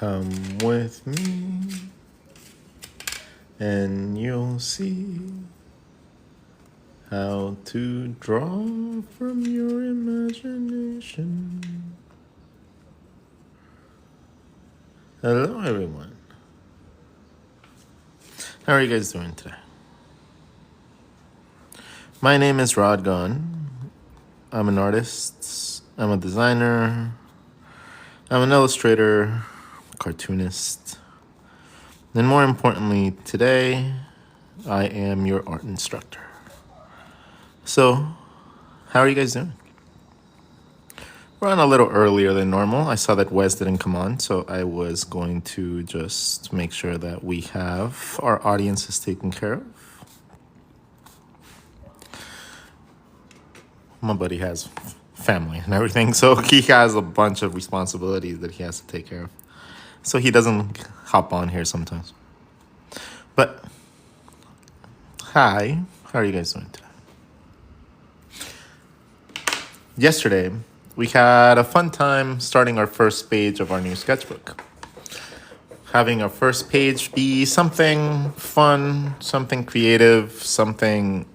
Come with me and you'll see how to draw from your imagination. Hello, everyone. How are you guys doing today? My name is RODGON. I'm an artist. I'm a designer. I'm an illustrator, cartoonist. And more importantly, today, I am your art instructor. So, how are you guys doing? We're on a little earlier than normal. I saw that Wes didn't come on, so I was going to just make sure that we have our audiences taken care of. My buddy has family and everything, so he has a bunch of responsibilities that he has to take care of. So he doesn't hop on here sometimes. But, hi, how are you guys doing today? Yesterday, we had a fun time starting our first page of our new sketchbook. Having our first page be something fun, something creative, something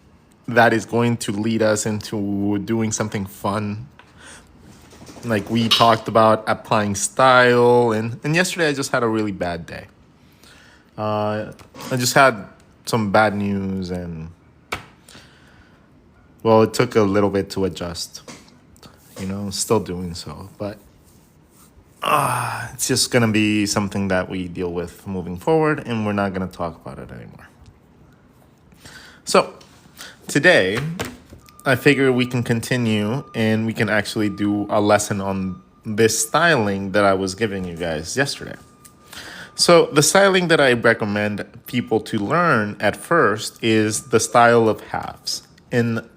that is going to lead us into doing something fun. Like we talked about applying style, and yesterday I just had a really bad day. I just had some bad news, and well, it took a little bit to adjust. Still doing so, but it's just gonna be something that we deal with moving forward, and we're not gonna talk about it anymore. So today, I figure we can continue and we can actually do a lesson on this styling that I was giving you guys yesterday. So the styling that I recommend people to learn at first is the style of halves. And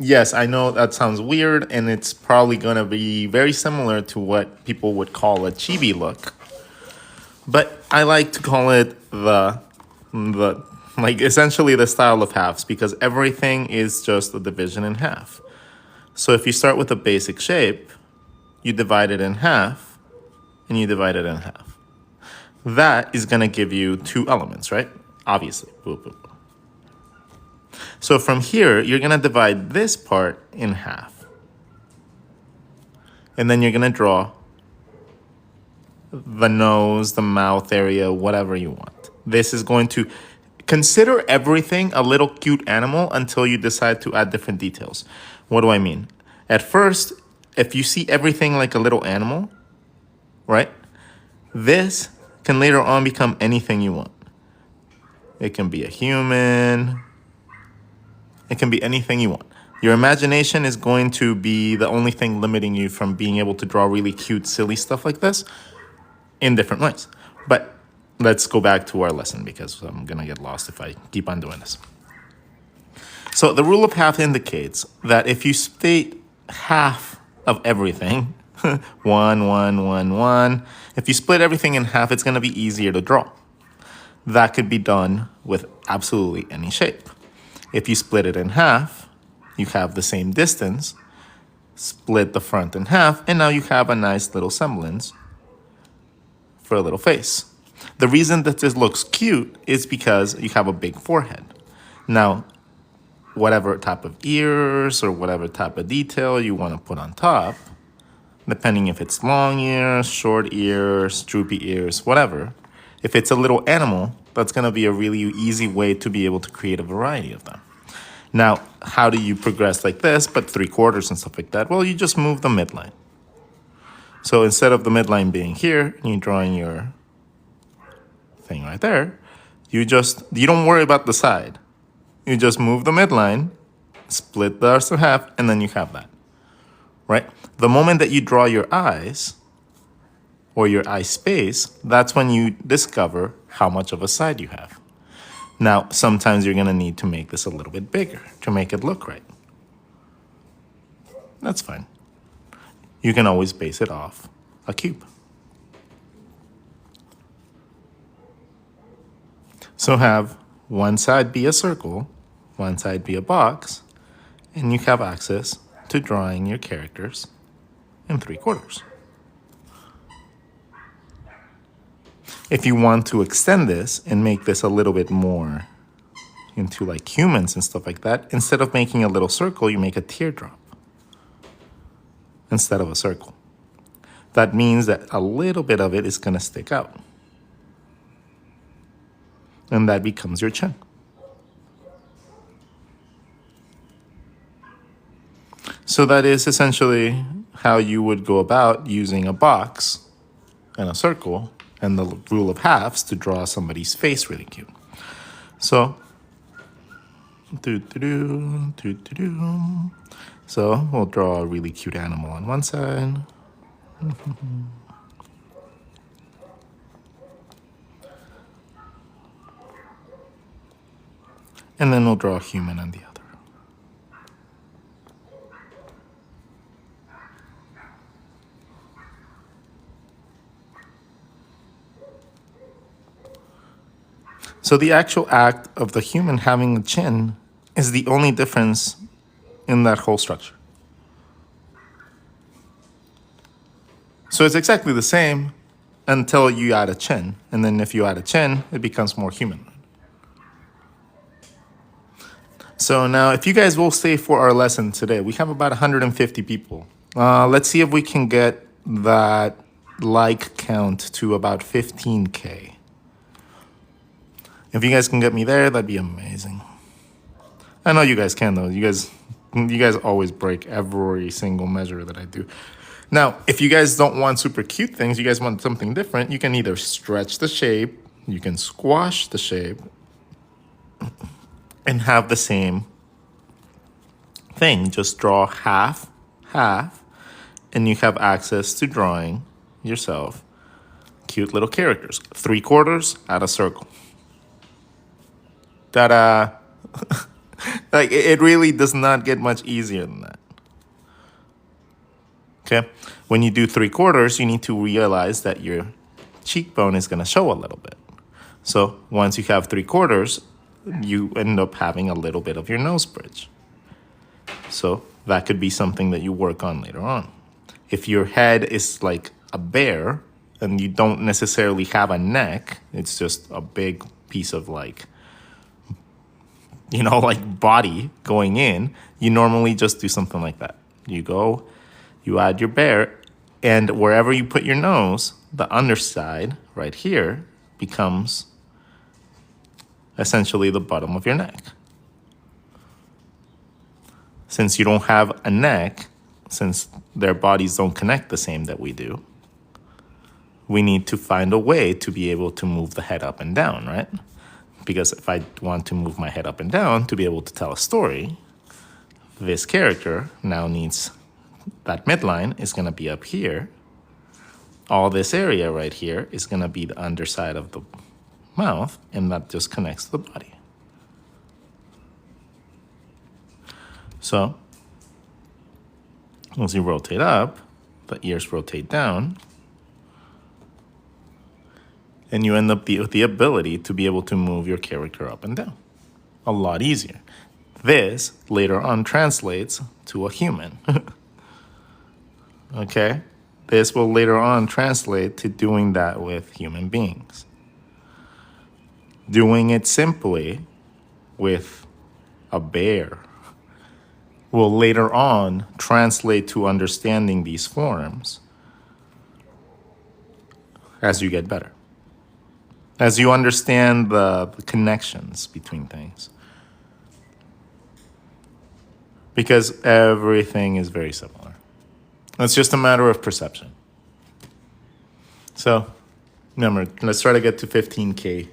yes, I know that sounds weird, and it's probably going to be very similar to what people would call a chibi look. But I like to call it essentially the style of halves, because everything is just a division in half. So if you start with a basic shape, you divide it in half, and you divide it in half. That is going to give you two elements, right? Obviously. Boop, boop, boop. So from here, you're going to divide this part in half. And then you're going to draw the nose, the mouth area, whatever you want. This is going to consider everything a little cute animal until you decide to add different details. What do I mean? At first, if you see everything like a little animal, right? This can later on become anything you want. It can be a human. It can be anything you want. Your imagination is going to be the only thing limiting you from being able to draw really cute, silly stuff like this in different ways. But let's go back to our lesson, because I'm going to get lost if I keep on doing this. So the rule of half indicates that if you state half of everything, 1, 1, 1, 1, if you split everything in half, it's going to be easier to draw. That could be done with absolutely any shape. If you split it in half, you have the same distance, split the front in half, and now you have a nice little semblance for a little face. The reason that this looks cute is because you have a big forehead. Now, whatever type of ears or whatever type of detail you want to put on top, depending if it's long ears, short ears, droopy ears, whatever, if it's a little animal, that's going to be a really easy way to be able to create a variety of them. Now, how do you progress like this, but 3/4 and stuff like that? Well, you just move the midline. So instead of the midline being here, and you're drawing your thing right there, you don't worry about the side. You just move the midline, split the rest in half, and then you have that, right? The moment that you draw your eyes, or your eye space, that's when you discover how much of a side you have. Now, sometimes you're going to need to make this a little bit bigger to make it look right. That's fine. You can always base it off a cube. So have one side be a circle, one side be a box, and you have access to drawing your characters in 3/4. If you want to extend this and make this a little bit more into like humans and stuff like that, instead of making a little circle, you make a teardrop instead of a circle. That means that a little bit of it is going to stick out. And that becomes your chin. So that is essentially how you would go about using a box and a circle and the rule of halves to draw somebody's face really cute. So, so we'll draw a really cute animal on one side. And then we'll draw a human on the other. So the actual act of the human having a chin is the only difference in that whole structure. So it's exactly the same until you add a chin. And then if you add a chin, it becomes more human. So now if you guys will stay for our lesson today, we have about 150 people. Let's see if we can get that like count to about 15K. If you guys can get me there, that'd be amazing. I know you guys can though. You guys always break every single measure that I do. Now, if you guys don't want super cute things, you guys want something different, you can either stretch the shape, you can squash the shape, and have the same thing. Just draw half, half, and you have access to drawing yourself cute little characters. 3/4, add a circle. Ta-da! Like, it really does not get much easier than that. Okay? When you do 3/4, you need to realize that your cheekbone is going to show a little bit. So once you have 3/4, you end up having a little bit of your nose bridge. So that could be something that you work on later on. If your head is like a bear and you don't necessarily have a neck, it's just a big piece of like, like body going in, you normally just do something like that. You add your bear, and wherever you put your nose, the underside right here becomes essentially the bottom of your neck. Since you don't have a neck, since their bodies don't connect the same that we do, we need to find a way to be able to move the head up and down, right? Because if I want to move my head up and down to be able to tell a story, this character now needs that midline is going to be up here. All this area right here is going to be the underside of the mouth, and that just connects to the body. So, as you rotate up, the ears rotate down, and you end up with the ability to be able to move your character up and down. A lot easier. This later on translates to a human. Okay? This will later on translate to doing that with human beings. Doing it simply with a bear will later on translate to understanding these forms as you get better. As you understand the connections between things. Because everything is very similar. It's just a matter of perception. So, remember, let's try to get to 15K.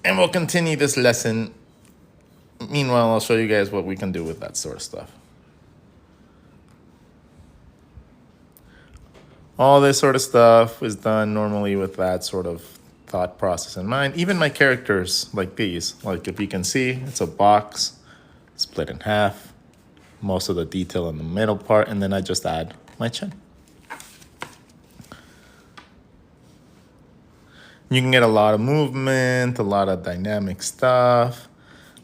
And we'll continue this lesson. Meanwhile, I'll show you guys what we can do with that sort of stuff. All this sort of stuff is done normally with that sort of thought process in mind. Even my characters like these, like if you can see, it's a box split in half. Most of the detail in the middle part, and then I just add my chin. You can get a lot of movement, a lot of dynamic stuff.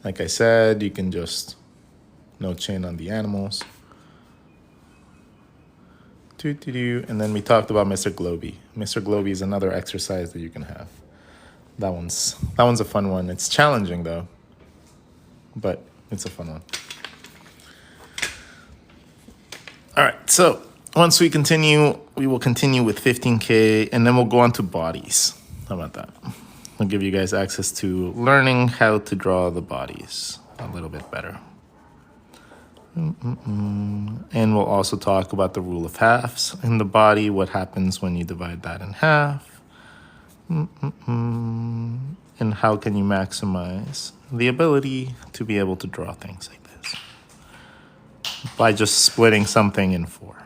Like I said, you can just no chin on the animals. And then we talked about Mr. Globy. Mr. Globy is another exercise that you can have. That one's a fun one. It's challenging though, but it's a fun one. All right, so once we continue, we will continue with 15K, and then we'll go on to bodies. How about that? I'll give you guys access to learning how to draw the bodies a little bit better. And we'll also talk about the rule of halves in the body, what happens when you divide that in half, and how can you maximize the ability to be able to draw things like this by just splitting something in four.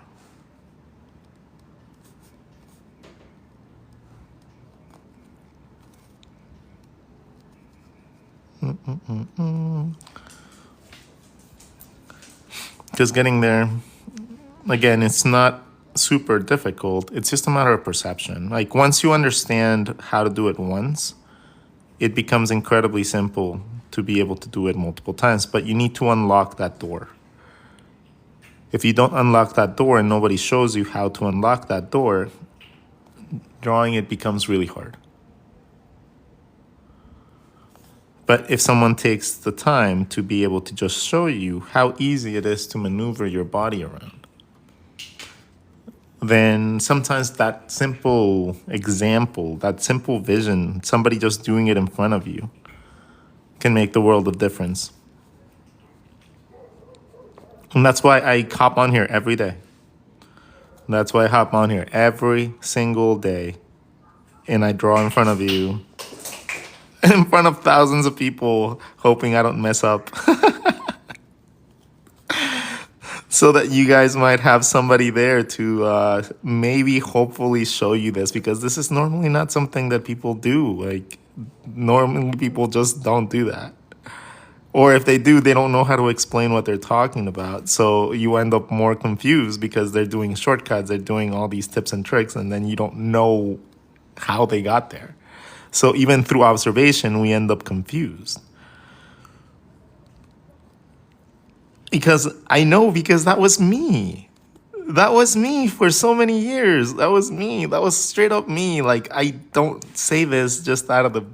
Because getting there, again, it's not super difficult. It's just a matter of perception. Like once you understand how to do it once, it becomes incredibly simple to be able to do it multiple times, but you need to unlock that door. If you don't unlock that door and nobody shows you how to unlock that door, drawing it becomes really hard. But if someone takes the time to be able to just show you how easy it is to maneuver your body around, then sometimes that simple example, that simple vision, somebody just doing it in front of you, can make the world of difference. And that's why I hop on here every day. That's why I hop on here every single day, and I draw in front of you, in front of thousands of people, hoping I don't mess up. So that you guys might have somebody there to maybe hopefully show you this, because this is normally not something that people do. Like normally people just don't do that. Or if they do, they don't know how to explain what they're talking about. So you end up more confused because they're doing shortcuts, they're doing all these tips and tricks, and then you don't know how they got there. So even through observation, we end up confused. Because I know, because that was me. That was me for so many years. That was me. That was straight up me. Like, I don't say this just out of the,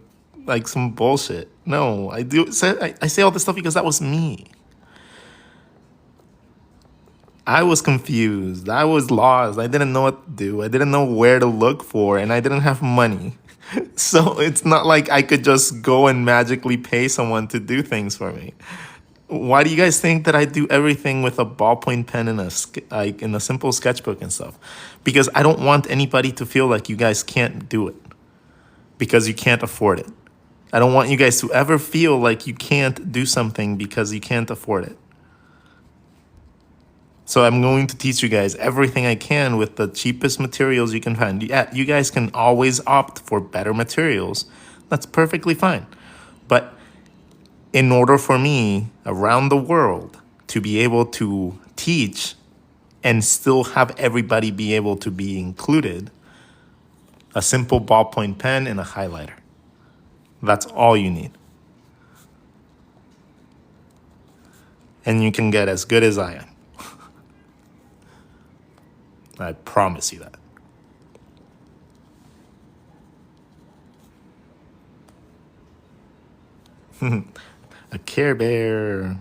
like, some bullshit. No, I say all this stuff because that was me. I was confused. I was lost. I didn't know what to do. I didn't know where to look for, and I didn't have money. So it's not like I could just go and magically pay someone to do things for me. Why do you guys think that I do everything with a ballpoint pen and in a simple sketchbook and stuff? Because I don't want anybody to feel like you guys can't do it because you can't afford it. I don't want you guys to ever feel like you can't do something because you can't afford it. So I'm going to teach you guys everything I can with the cheapest materials you can find. Yeah, you guys can always opt for better materials. That's perfectly fine. But in order for me around the world to be able to teach and still have everybody be able to be included, a simple ballpoint pen and a highlighter. That's all you need. And you can get as good as I am. I promise you that. A Care Bear.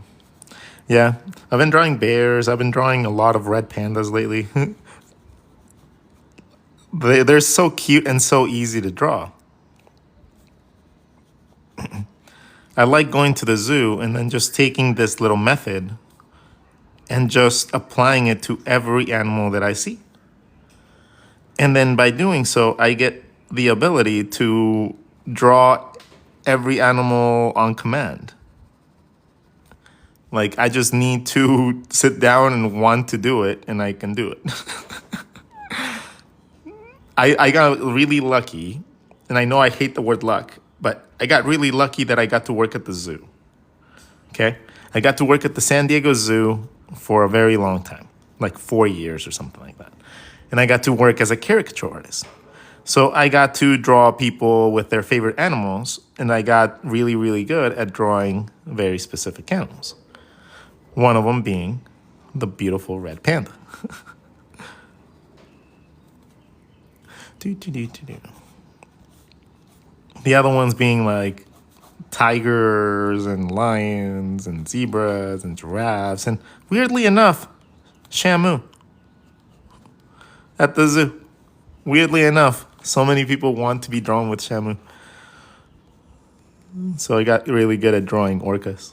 Yeah, I've been drawing bears. I've been drawing a lot of red pandas lately. They're so cute and so easy to draw. I like going to the zoo and then just taking this little method and just applying it to every animal that I see. And then by doing so, I get the ability to draw every animal on command. Like, I just need to sit down and want to do it, and I can do it. I got really lucky, and I know I hate the word luck, but I got really lucky that I got to work at the zoo. Okay? I got to work at the San Diego Zoo for a very long time, like 4 years or something like that. And I got to work as a caricature artist. So I got to draw people with their favorite animals, and I got really, really good at drawing very specific animals. One of them being the beautiful red panda. The other ones being like tigers and lions and zebras and giraffes and weirdly enough, Shamu at the zoo. Weirdly enough, so many people want to be drawn with Shamu. So I got really good at drawing orcas.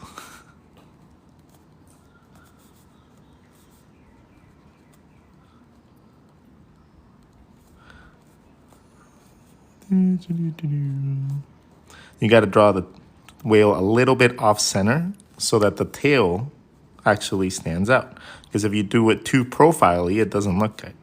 You got to draw the whale a little bit off center so that the tail actually stands out. Because if you do it too profilely, it doesn't look good.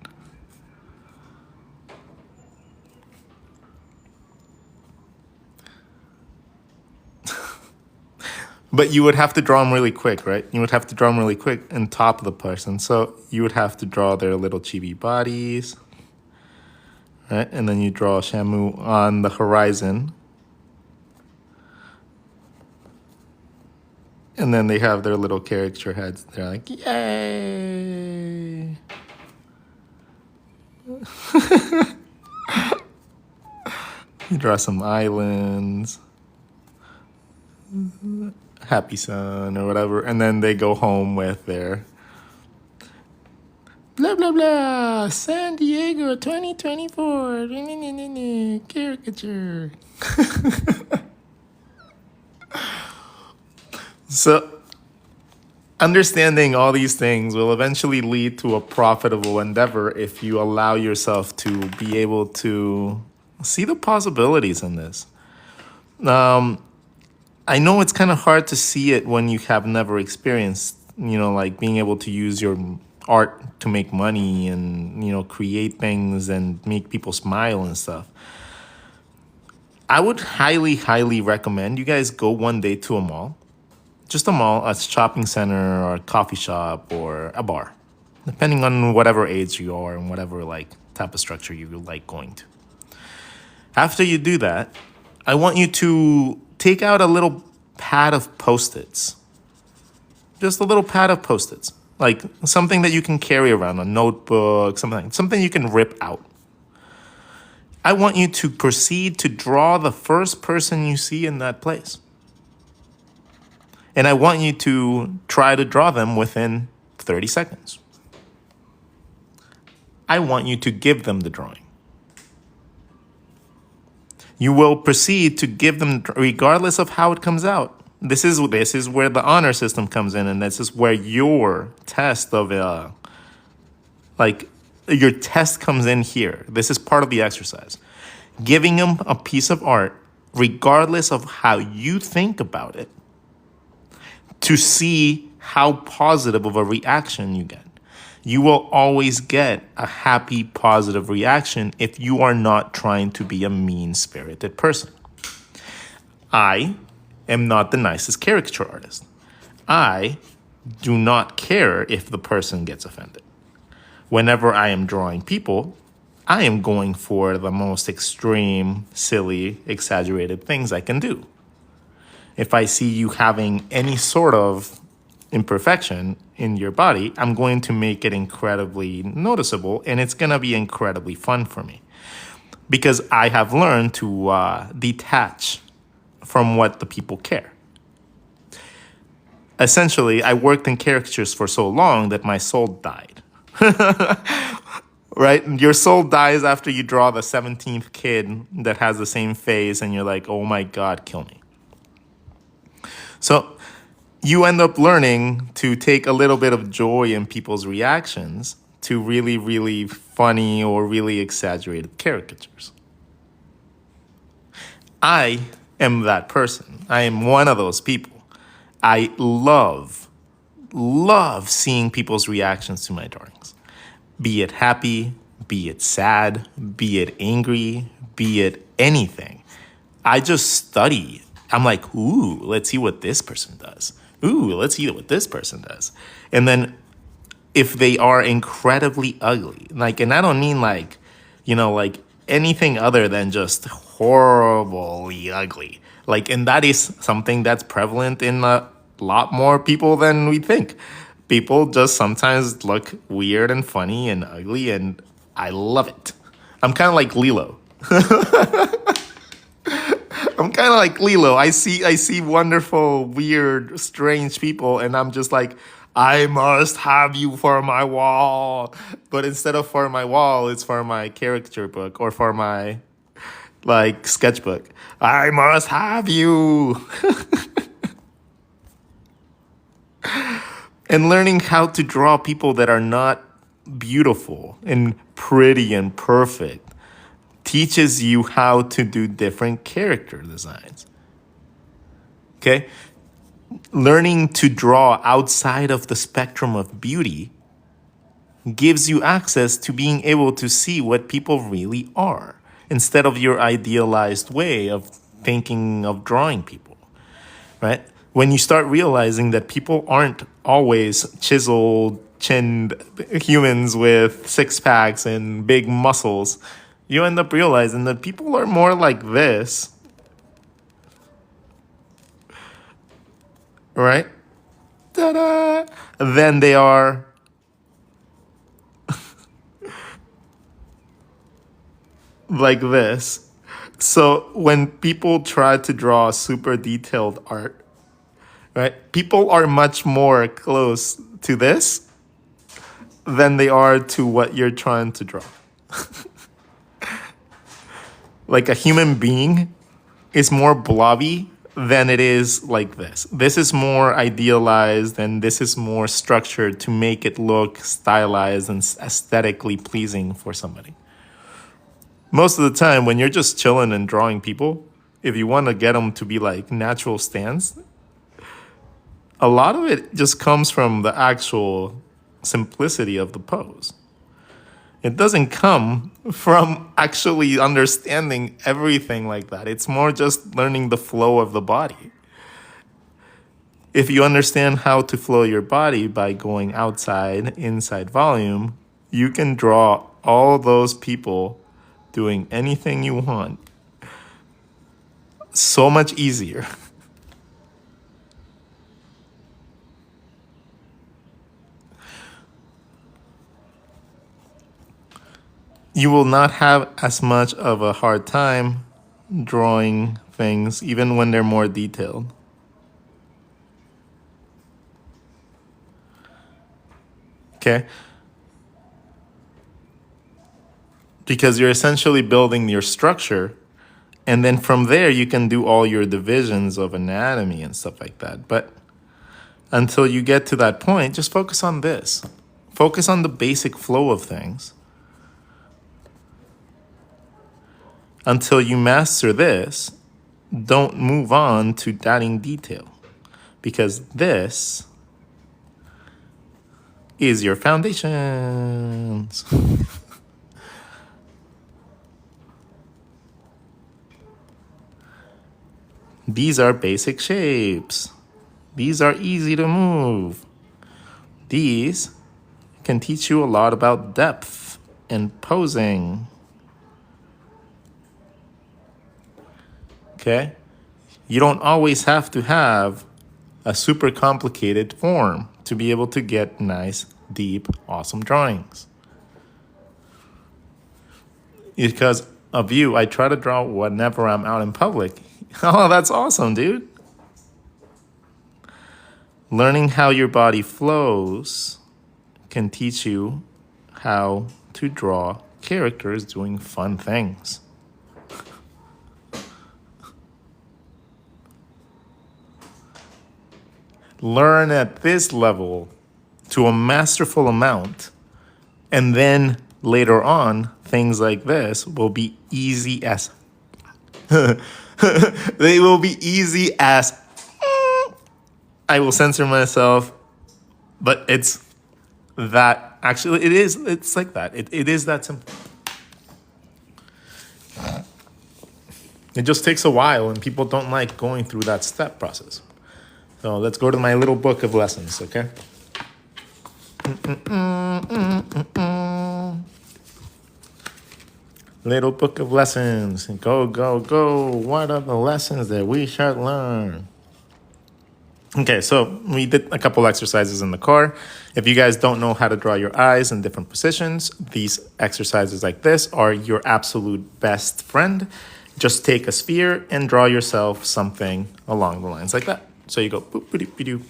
But you would have to draw them really quick, right? You would have to draw them really quick on top of the person. So you would have to draw their little chibi bodies, right? And then you draw Shamu on the horizon. And then they have their little caricature heads. They're like, yay! You draw some islands. Happy Sun or whatever, and then they go home with their blah blah blah San Diego 2024 caricature. So understanding all these things will eventually lead to a profitable endeavor if you allow yourself to be able to see the possibilities in this. I know it's kind of hard to see it when you have never experienced, like being able to use your art to make money and, create things and make people smile and stuff. I would highly, highly recommend you guys go one day to a mall. Just a mall, a shopping center or a coffee shop or a bar, depending on whatever age you are and whatever type of structure you like going to. After you do that, I want you to take out a little pad of Post-its. Just a little pad of Post-its. Like something that you can carry around, a notebook, something you can rip out. I want you to proceed to draw the first person you see in that place. And I want you to try to draw them within 30 seconds. I want you to give them the drawing. You will proceed to give them regardless of how it comes out. This is where the honor system comes in, and this is where your test of your test comes in here. This is part of the exercise. Giving them a piece of art, regardless of how you think about it, to see how positive of a reaction you get. You will always get a happy, positive reaction if you are not trying to be a mean-spirited person. I am not the nicest caricature artist. I do not care if the person gets offended. Whenever I am drawing people, I am going for the most extreme, silly, exaggerated things I can do. If I see you having any sort of imperfection in your body, I'm going to make it incredibly noticeable, and it's going to be incredibly fun for me because I have learned to detach from what the people care. Essentially, I worked in caricatures for so long that my soul died. Right? Your soul dies after you draw the 17th kid that has the same face, and you're like, oh my God, kill me. So you end up learning to take a little bit of joy in people's reactions to really, really funny or really exaggerated caricatures. I am that person. I am one of those people. I love seeing people's reactions to my drawings. Be it happy, be it sad, be it angry, be it anything. I just study. I'm like, ooh, let's see what this person does. Ooh, let's see what this person does. And then if they are incredibly ugly, and I don't mean anything other than just horribly ugly. And that is something that's prevalent in a lot more people than we think. People just sometimes look weird and funny and ugly, and I love it. I'm kind of like Lilo. I'm kind of like Lilo. I see wonderful, weird, strange people, and I'm just like, I must have you for my wall. But instead of for my wall, it's for my character book or for my like sketchbook. I must have you. And learning how to draw people that are not beautiful and pretty and perfect teaches you how to do different character designs. Okay? Learning to draw outside of the spectrum of beauty gives you access to being able to see what people really are instead of your idealized way of thinking of drawing people, right? When you start realizing that people aren't always chiseled, chinned humans with six packs and big muscles, you end up realizing that people are more like this, right? Ta-da! Than they are like this. So when people try to draw super detailed art, right, people are much more close to this than they are to what you're trying to draw. Like a human being is more blobby than it is like this. This is more idealized and this is more structured to make it look stylized and aesthetically pleasing for somebody. Most of the time, when you're just chilling and drawing people, if you want to get them to be like natural stands, a lot of it just comes from the actual simplicity of the pose. It doesn't come from actually understanding everything like that. It's more just learning the flow of the body. If you understand how to flow your body by going outside, inside volume, you can draw all those people doing anything you want so much easier. You will not have as much of a hard time drawing things, even when they're more detailed. Okay? Because you're essentially building your structure, and then from there you can do all your divisions of anatomy and stuff like that. But until you get to that point, just focus on this. Focus on the basic flow of things. Until you master this, don't move on to adding detail, because this is your foundations. These are basic shapes. These are easy to move. These can teach you a lot about depth and posing. Okay? You don't always have to have a super complicated form to be able to get nice, deep, awesome drawings. Because of you, I try to draw whenever I'm out in public. Oh, that's awesome, dude. Learning how your body flows can teach you how to draw characters doing fun things. Learn at this level to a masterful amount, and then later on, things like this will be easy as they will be easy as I will censor myself, but it's that actually it's like that. It is that simple. It just takes a while and people don't like going through that step process. So let's go to my little book of lessons, okay? Little book of lessons. Go, go, go. What are the lessons that we shall learn? Okay, so we did a couple exercises in the car. If you guys don't know how to draw your eyes in different positions, these exercises like this are your absolute best friend. Just take a sphere and draw yourself something along the lines like that. So you go boop, boop, boop, boop.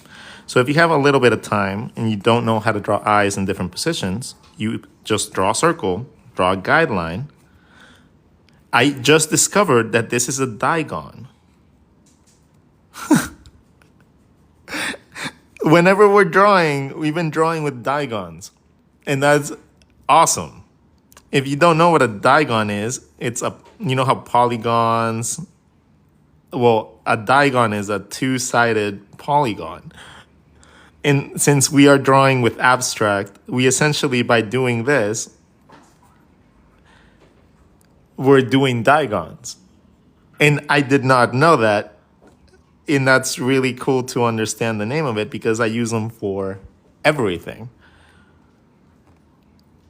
So if you have a little bit of time and you don't know how to draw eyes in different positions, you just draw a circle, draw a guideline. I just discovered that this is a diagon. Whenever we're drawing, we've been drawing with digons, and that's awesome. If you don't know what a digon is, it's you know how polygons, well, a digon is a two-sided polygon. And since we are drawing with abstract, we essentially, by doing this, we're doing digons. And I did not know that. And that's really cool to understand the name of it because I use them for everything.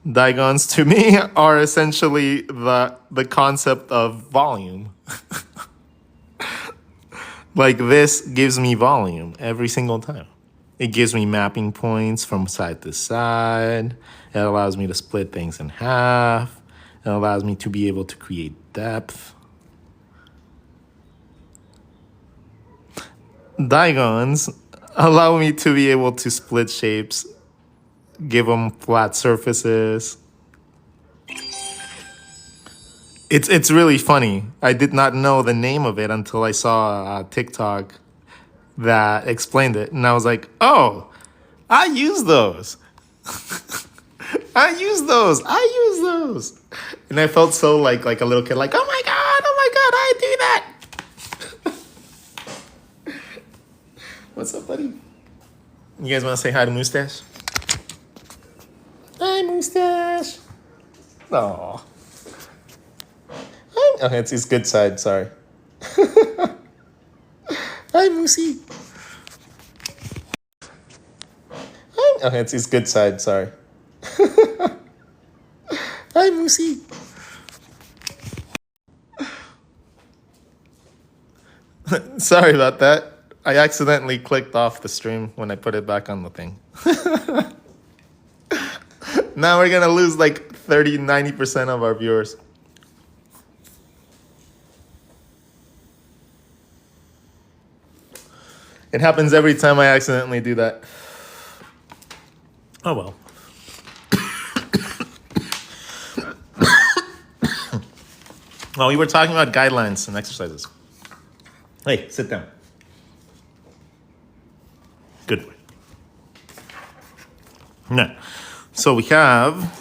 Digons to me are essentially the concept of volume. Like this gives me volume every single time. It gives me mapping points from side to side. It allows me to split things in half. It allows me to be able to create depth. Digons allow me to be able to split shapes, give them flat surfaces. It's really funny. I did not know the name of it until I saw a TikTok that explained it, and I was like, "Oh, I use those. I use those. I use those." And I felt so like a little kid, like, oh my god, I do that." What's up, buddy? You guys want to say hi to Mustache? Hi, Mustache. Aw. Okay, it's his good side, sorry. Hi, Moosey. Okay, it's his good side, sorry. Hi, Moosey. Sorry about that. I accidentally clicked off the stream when I put it back on the thing. Now we're gonna lose like 90% of our viewers. It happens every time I accidentally do that. Oh well. Well, we were talking about guidelines and exercises. Hey, sit down. Good boy. Now, so we have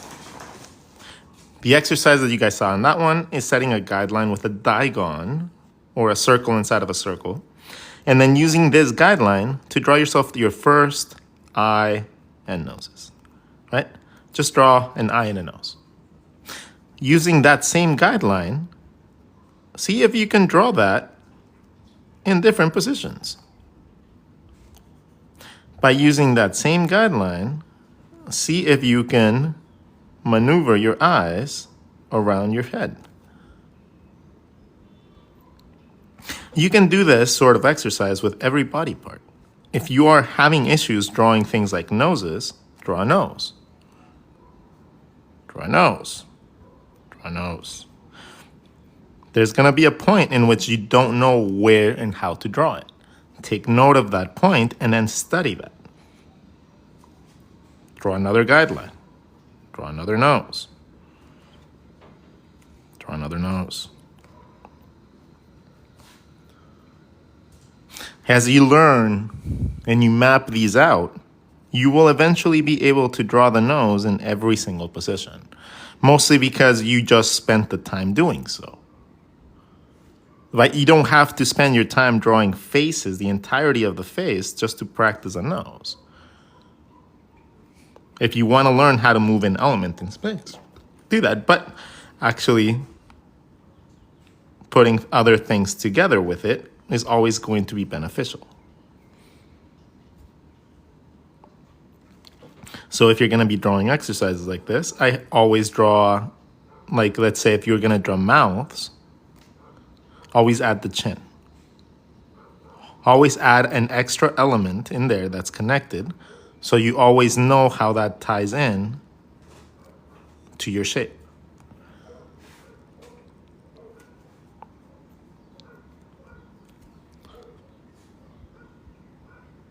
the exercise that you guys saw, and that one is setting a guideline with a diagon, or a circle inside of a circle, and then using this guideline to draw yourself your first eye and noses, right? Just draw an eye and a nose. Using that same guideline, see if you can draw that in different positions. By using that same guideline, see if you can maneuver your eyes around your head. You can do this sort of exercise with every body part. If you are having issues drawing things like noses, draw a nose. Draw a nose. Draw a nose. There's going to be a point in which you don't know where and how to draw it. Take note of that point and then study that. Draw another guideline. Draw another nose. Draw another nose. As you learn and you map these out, you will eventually be able to draw the nose in every single position, mostly because you just spent the time doing so. Right? You don't have to spend your time drawing faces, the entirety of the face, just to practice a nose. If you want to learn how to move an element in space, do that. But actually, putting other things together with it is always going to be beneficial. So if you're going to be drawing exercises like this, I always draw, like, let's say if you're going to draw mouths, always add the chin. Always add an extra element in there that's connected, so you always know how that ties in to your shape.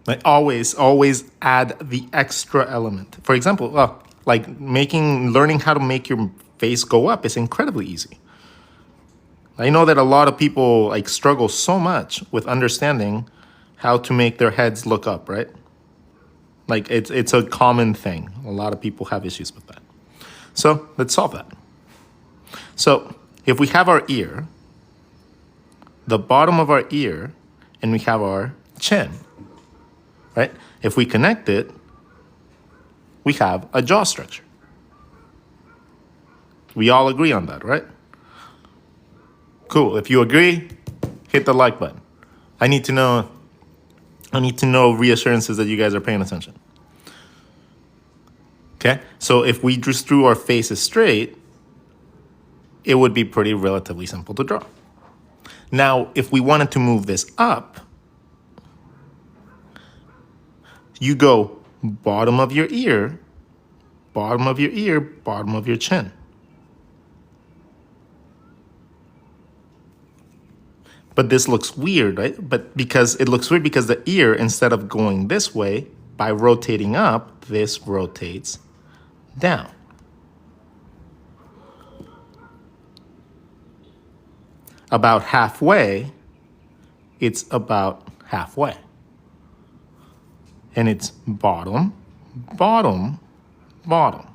Like always add the extra element. For example, like learning how to make your face go up is incredibly easy. I know that a lot of people like struggle so much with understanding how to make their heads look up, right? Like it's a common thing. A lot of people have issues with that. So let's solve that. So if we have our ear, the bottom of our ear, and we have our chin, right? If we connect it, we have a jaw structure. We all agree on that, right? Cool. If you agree, hit the like button. I need to know reassurances that you guys are paying attention. Okay? So if we just drew our faces straight, it would be pretty relatively simple to draw. Now, if we wanted to move this up, you go bottom of your ear, bottom of your ear, bottom of your chin. But this looks weird, right? But because it looks weird because the ear, instead of going this way, by rotating up, this rotates down. About halfway, it's about halfway. And it's bottom, bottom, bottom.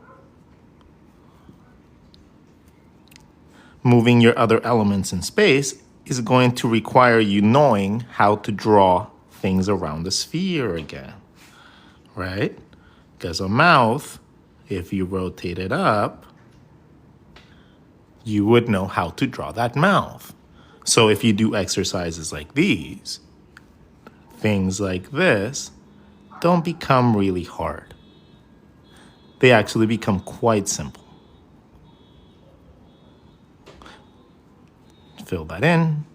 Moving your other elements in space is going to require you knowing how to draw things around the sphere again, right? Because a mouth, if you rotate it up, you would know how to draw that mouth. So if you do exercises like these, things like this, don't become really hard. They actually become quite simple. Fill that in,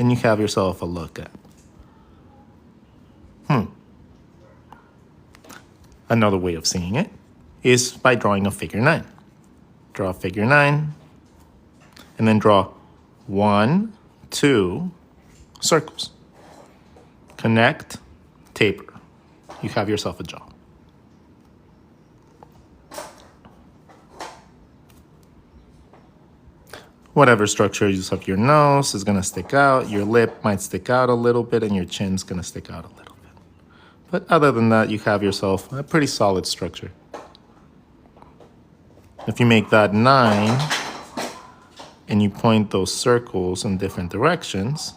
and you have yourself a look at. Another way of seeing it is by drawing a figure 9. Draw a figure 9, and then draw 1, 2 circles. Connect, taper. You have yourself a jaw. Whatever structure you use of your nose is going to stick out, your lip might stick out a little bit, and your chin's going to stick out a little bit. But other than that, you have yourself a pretty solid structure. If you make that 9, and you point those circles in different directions,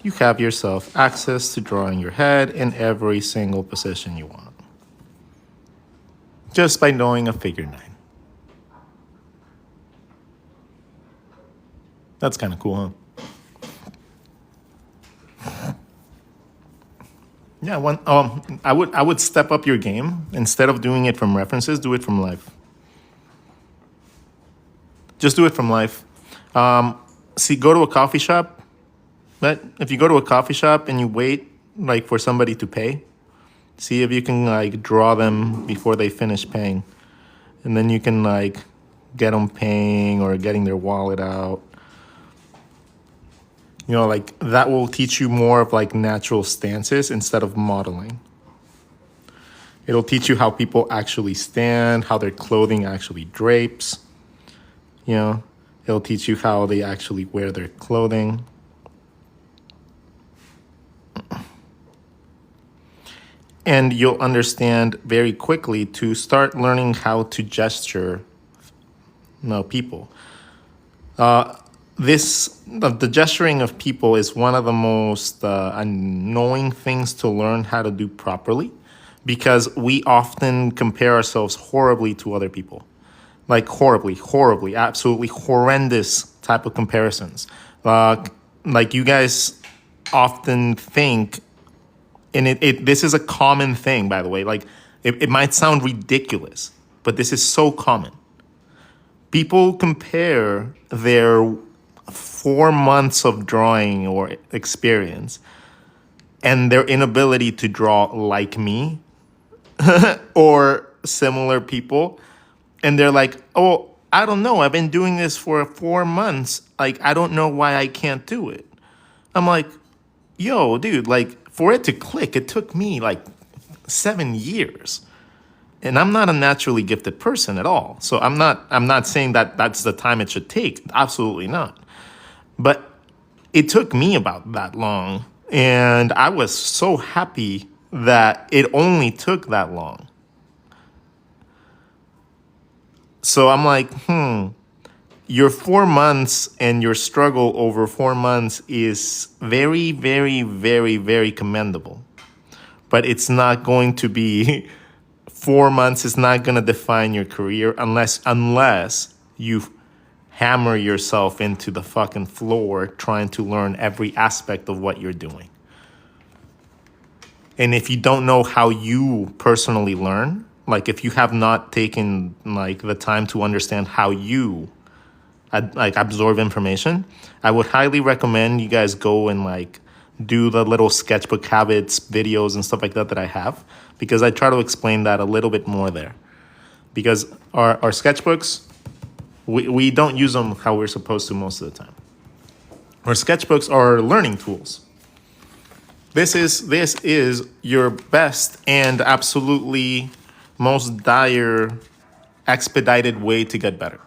you have yourself access to drawing your head in every single position you want. Just by knowing a figure 9. That's kind of cool, huh? Yeah, I would step up your game. Instead of doing it from references, do it from life. Just do it from life. See, go to a coffee shop. But if you go to a coffee shop and you wait like for somebody to pay, see if you can like draw them before they finish paying, and then you can like get them paying or getting their wallet out. You know, like that will teach you more of like natural stances instead of modeling. It'll teach you how people actually stand, how their clothing actually drapes. You know, it'll teach you how they actually wear their clothing. And you'll understand very quickly to start learning how to gesture people. The gesturing of people is one of the most annoying things to learn how to do properly, because we often compare ourselves horribly to other people. Like horribly, absolutely horrendous type of comparisons. Like you guys often think, and this is a common thing, by the way. Like it might sound ridiculous, but this is so common. People compare their 4 months of drawing or experience and their inability to draw like me or similar people. And they're like, oh, I don't know. I've been doing this for 4 months. Like, I don't know why I can't do it. I'm like, yo, dude, like, for it to click, it took me like 7 years. And I'm not a naturally gifted person at all. So I'm not saying that that's the time it should take. Absolutely not. But it took me about that long. And I was so happy that it only took that long. So I'm like, your 4 months and your struggle over 4 months is very, very, very, very commendable. But it's not going to be 4 months is not going to define your career unless you hammer yourself into the fucking floor trying to learn every aspect of what you're doing. And if you don't know how you personally learn, like if you have not taken like the time to understand how you like absorb information, I would highly recommend you guys go and like do the little sketchbook habits videos and stuff like that I have, because I try to explain that a little bit more there. Because our sketchbooks, we don't use them how we're supposed to most of the time. Our sketchbooks are learning tools. This is your best and absolutely most dire expedited way to get better.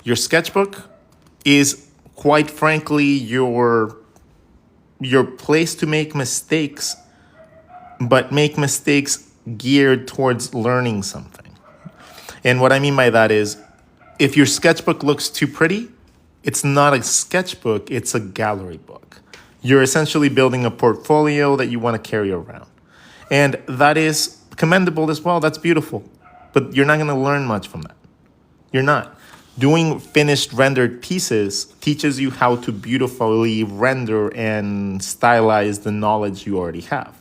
Your sketchbook is quite frankly your place to make mistakes, but make mistakes geared towards learning something. And what I mean by that is, if your sketchbook looks too pretty, it's not a sketchbook, it's a gallery book. You're essentially building a portfolio that you want to carry around. And that is commendable as well, that's beautiful. But you're not going to learn much from that. You're not. Doing finished rendered pieces teaches you how to beautifully render and stylize the knowledge you already have.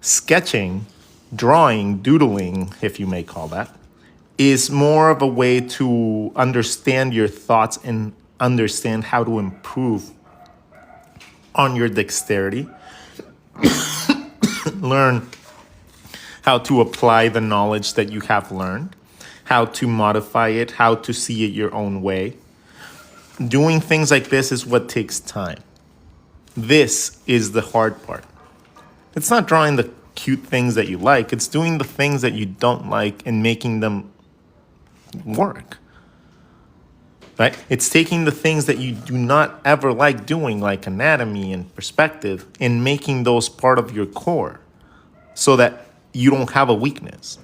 Sketching, drawing, doodling, if you may call that, is more of a way to understand your thoughts and understand how to improve on your dexterity. Learn how to apply the knowledge that you have learned, how to modify it, how to see it your own way. Doing things like this is what takes time. This is the hard part. It's not drawing the cute things that you like, it's doing the things that you don't like and making them work. Right? It's taking the things that you do not ever like doing, like anatomy and perspective, and making those part of your core so that you don't have a weakness.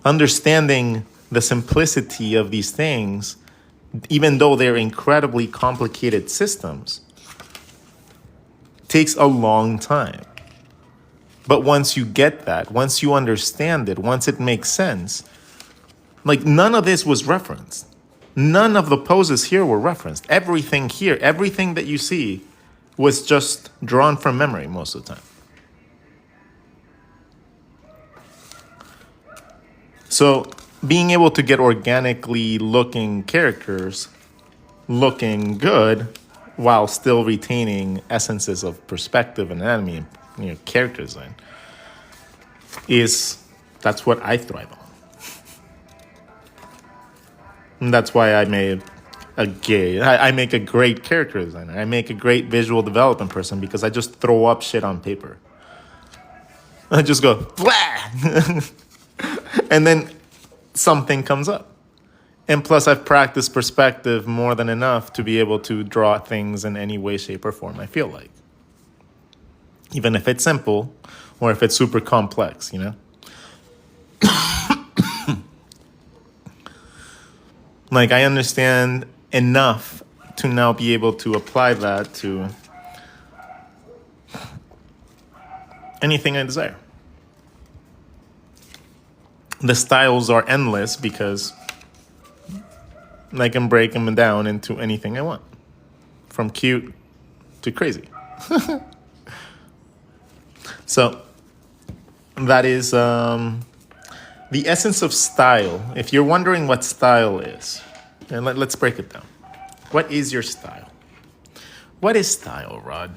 Understanding the simplicity of these things, even though they're incredibly complicated systems, takes a long time. But once you get that, once you understand it, once it makes sense, like none of this was referenced. None of the poses here were referenced. Everything here, everything that you see was just drawn from memory most of the time. So being able to get organically looking characters looking good while still retaining essences of perspective and anatomy and character design that's what I thrive on. And that's why I make a great character designer. I make a great visual development person because I just throw up shit on paper. I just go, blah! And then something comes up. And plus, I've practiced perspective more than enough to be able to draw things in any way, shape, or form I feel like. Even if it's simple or if it's super complex, you know? Like, I understand enough to now be able to apply that to anything I desire. The styles are endless because I can break them down into anything I want, from cute to crazy. So that is the essence of style. If you're wondering what style is, and let's break it down. What is your style? What is style, Rod?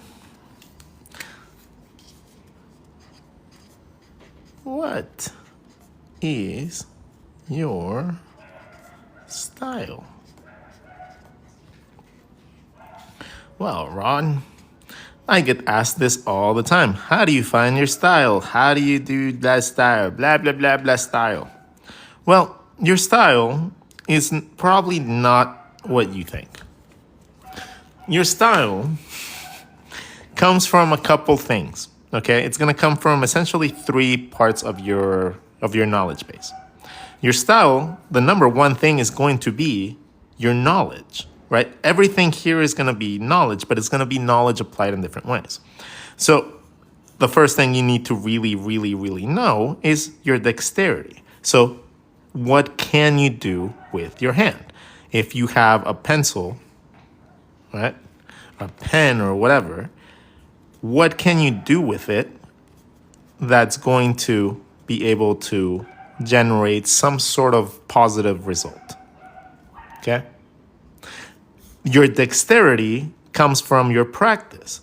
what is your style? Well, Ron, I get asked this all the time. How do you find your style? How do you do that style? Blah, blah, blah, blah style. Well, your style is probably not what you think. Your style comes from a couple things, okay? It's gonna come from essentially 3 parts of your knowledge base. Your style, the number one thing is going to be your knowledge, right? Everything here is gonna be knowledge, but it's gonna be knowledge applied in different ways. So the first thing you need to really, really, really know is your dexterity. So what can you do with your hand? If you have a pencil, right, a pen or whatever, what can you do with it that's going to be able to generate some sort of positive result? Okay? Your dexterity comes from your practice.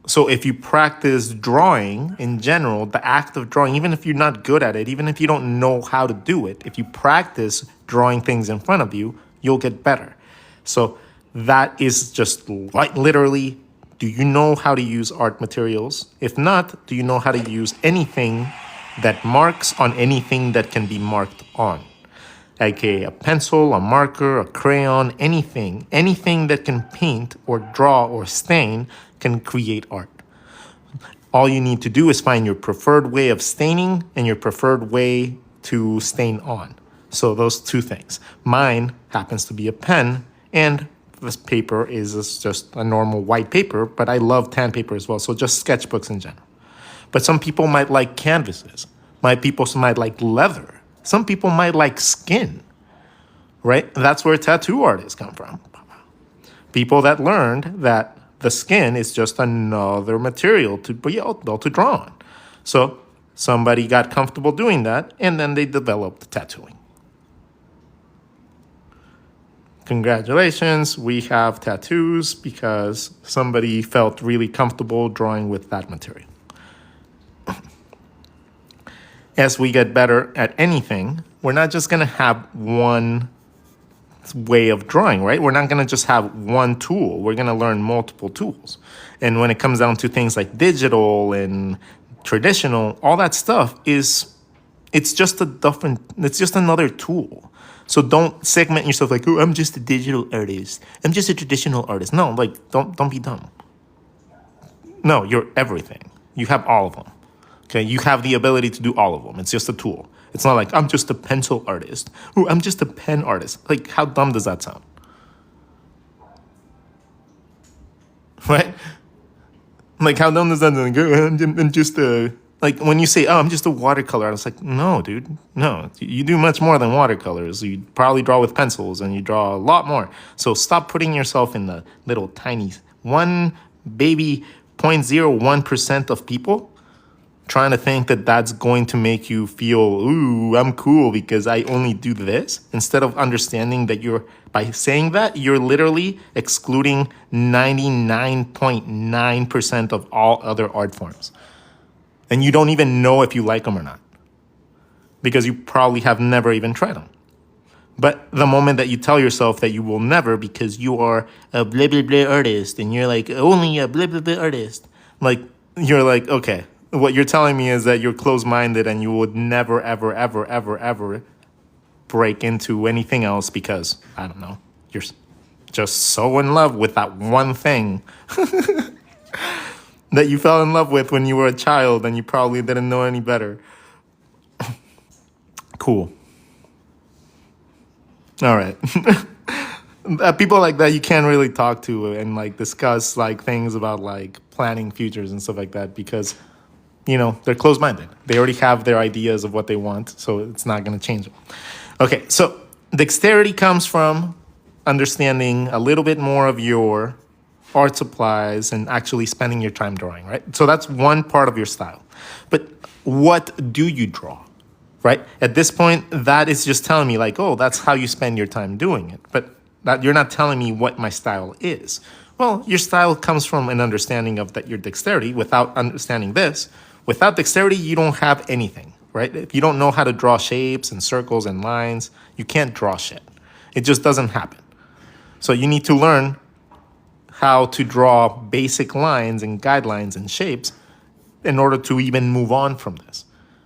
So if you practice drawing in general, the act of drawing, even if you're not good at it, even if you don't know how to do it, if you practice drawing things in front of you, you'll get better. So that is just like literally, do you know how to use art materials? If not, do you know how to use anything that marks on anything that can be marked on? AKA a pencil, a marker, a crayon, anything that can paint or draw or stain can create art. All you need to do is find your preferred way of staining and your preferred way to stain on. So those 2 things. Mine happens to be a pen, and this paper is just a normal white paper, but I love tan paper as well, so just sketchbooks in general. But some people might like canvases. People might like leather. Some people might like skin, right? That's where tattoo artists come from. People that learned that the skin is just another material to be able to draw on. So somebody got comfortable doing that, and then they developed tattooing. Congratulations, we have tattoos because somebody felt really comfortable drawing with that material. As we get better at anything, we're not just gonna have one way of drawing, right? We're not gonna just have one tool. We're gonna learn multiple tools. And when it comes down to things like digital and traditional, all that stuff it's just another tool. So don't segment yourself like, oh, I'm just a digital artist. I'm just a traditional artist. No, like, don't be dumb. No, you're everything. You have all of them. Okay, you have the ability to do all of them. It's just a tool. It's not like, I'm just a pencil artist. Ooh, I'm just a pen artist. Like, how dumb does that sound? Right? Like, how dumb does that sound? I'm just a... Like, when you say, oh, I'm just a watercolor artist, like, no, dude, no. You do much more than watercolors. You probably draw with pencils, and you draw a lot more. So stop putting yourself in the little tiny 0.01% of people trying to think that that's going to make you feel, ooh, I'm cool because I only do this, instead of understanding that by saying that, you're literally excluding 99.9% of all other art forms. And you don't even know if you like them or not, because you probably have never even tried them. But the moment that you tell yourself that you will never because you are a blah, blah, blah artist, and you're like, only a blah, blah, blah artist, like, you're like, okay, what you're telling me is that you're closed-minded and you would never, ever, ever, ever, ever break into anything else because, I don't know, you're just so in love with that one thing that you fell in love with when you were a child and you probably didn't know any better. Cool. All right. People like that you can't really talk to and like discuss like things about like planning futures and stuff like that because, you know, they're closed-minded. They already have their ideas of what they want, so it's not going to change them. Okay, so dexterity comes from understanding a little bit more of your art supplies and actually spending your time drawing, right? So that's one part of your style. But what do you draw, right? At this point, that is just telling me like, oh, that's how you spend your time doing it. But that you're not telling me what my style is. Well, your style comes from an understanding of that your dexterity. Without understanding this, without dexterity, you don't have anything, right? If you don't know how to draw shapes and circles and lines, you can't draw shit. It just doesn't happen. So you need to learn how to draw basic lines and guidelines and shapes in order to even move on from this.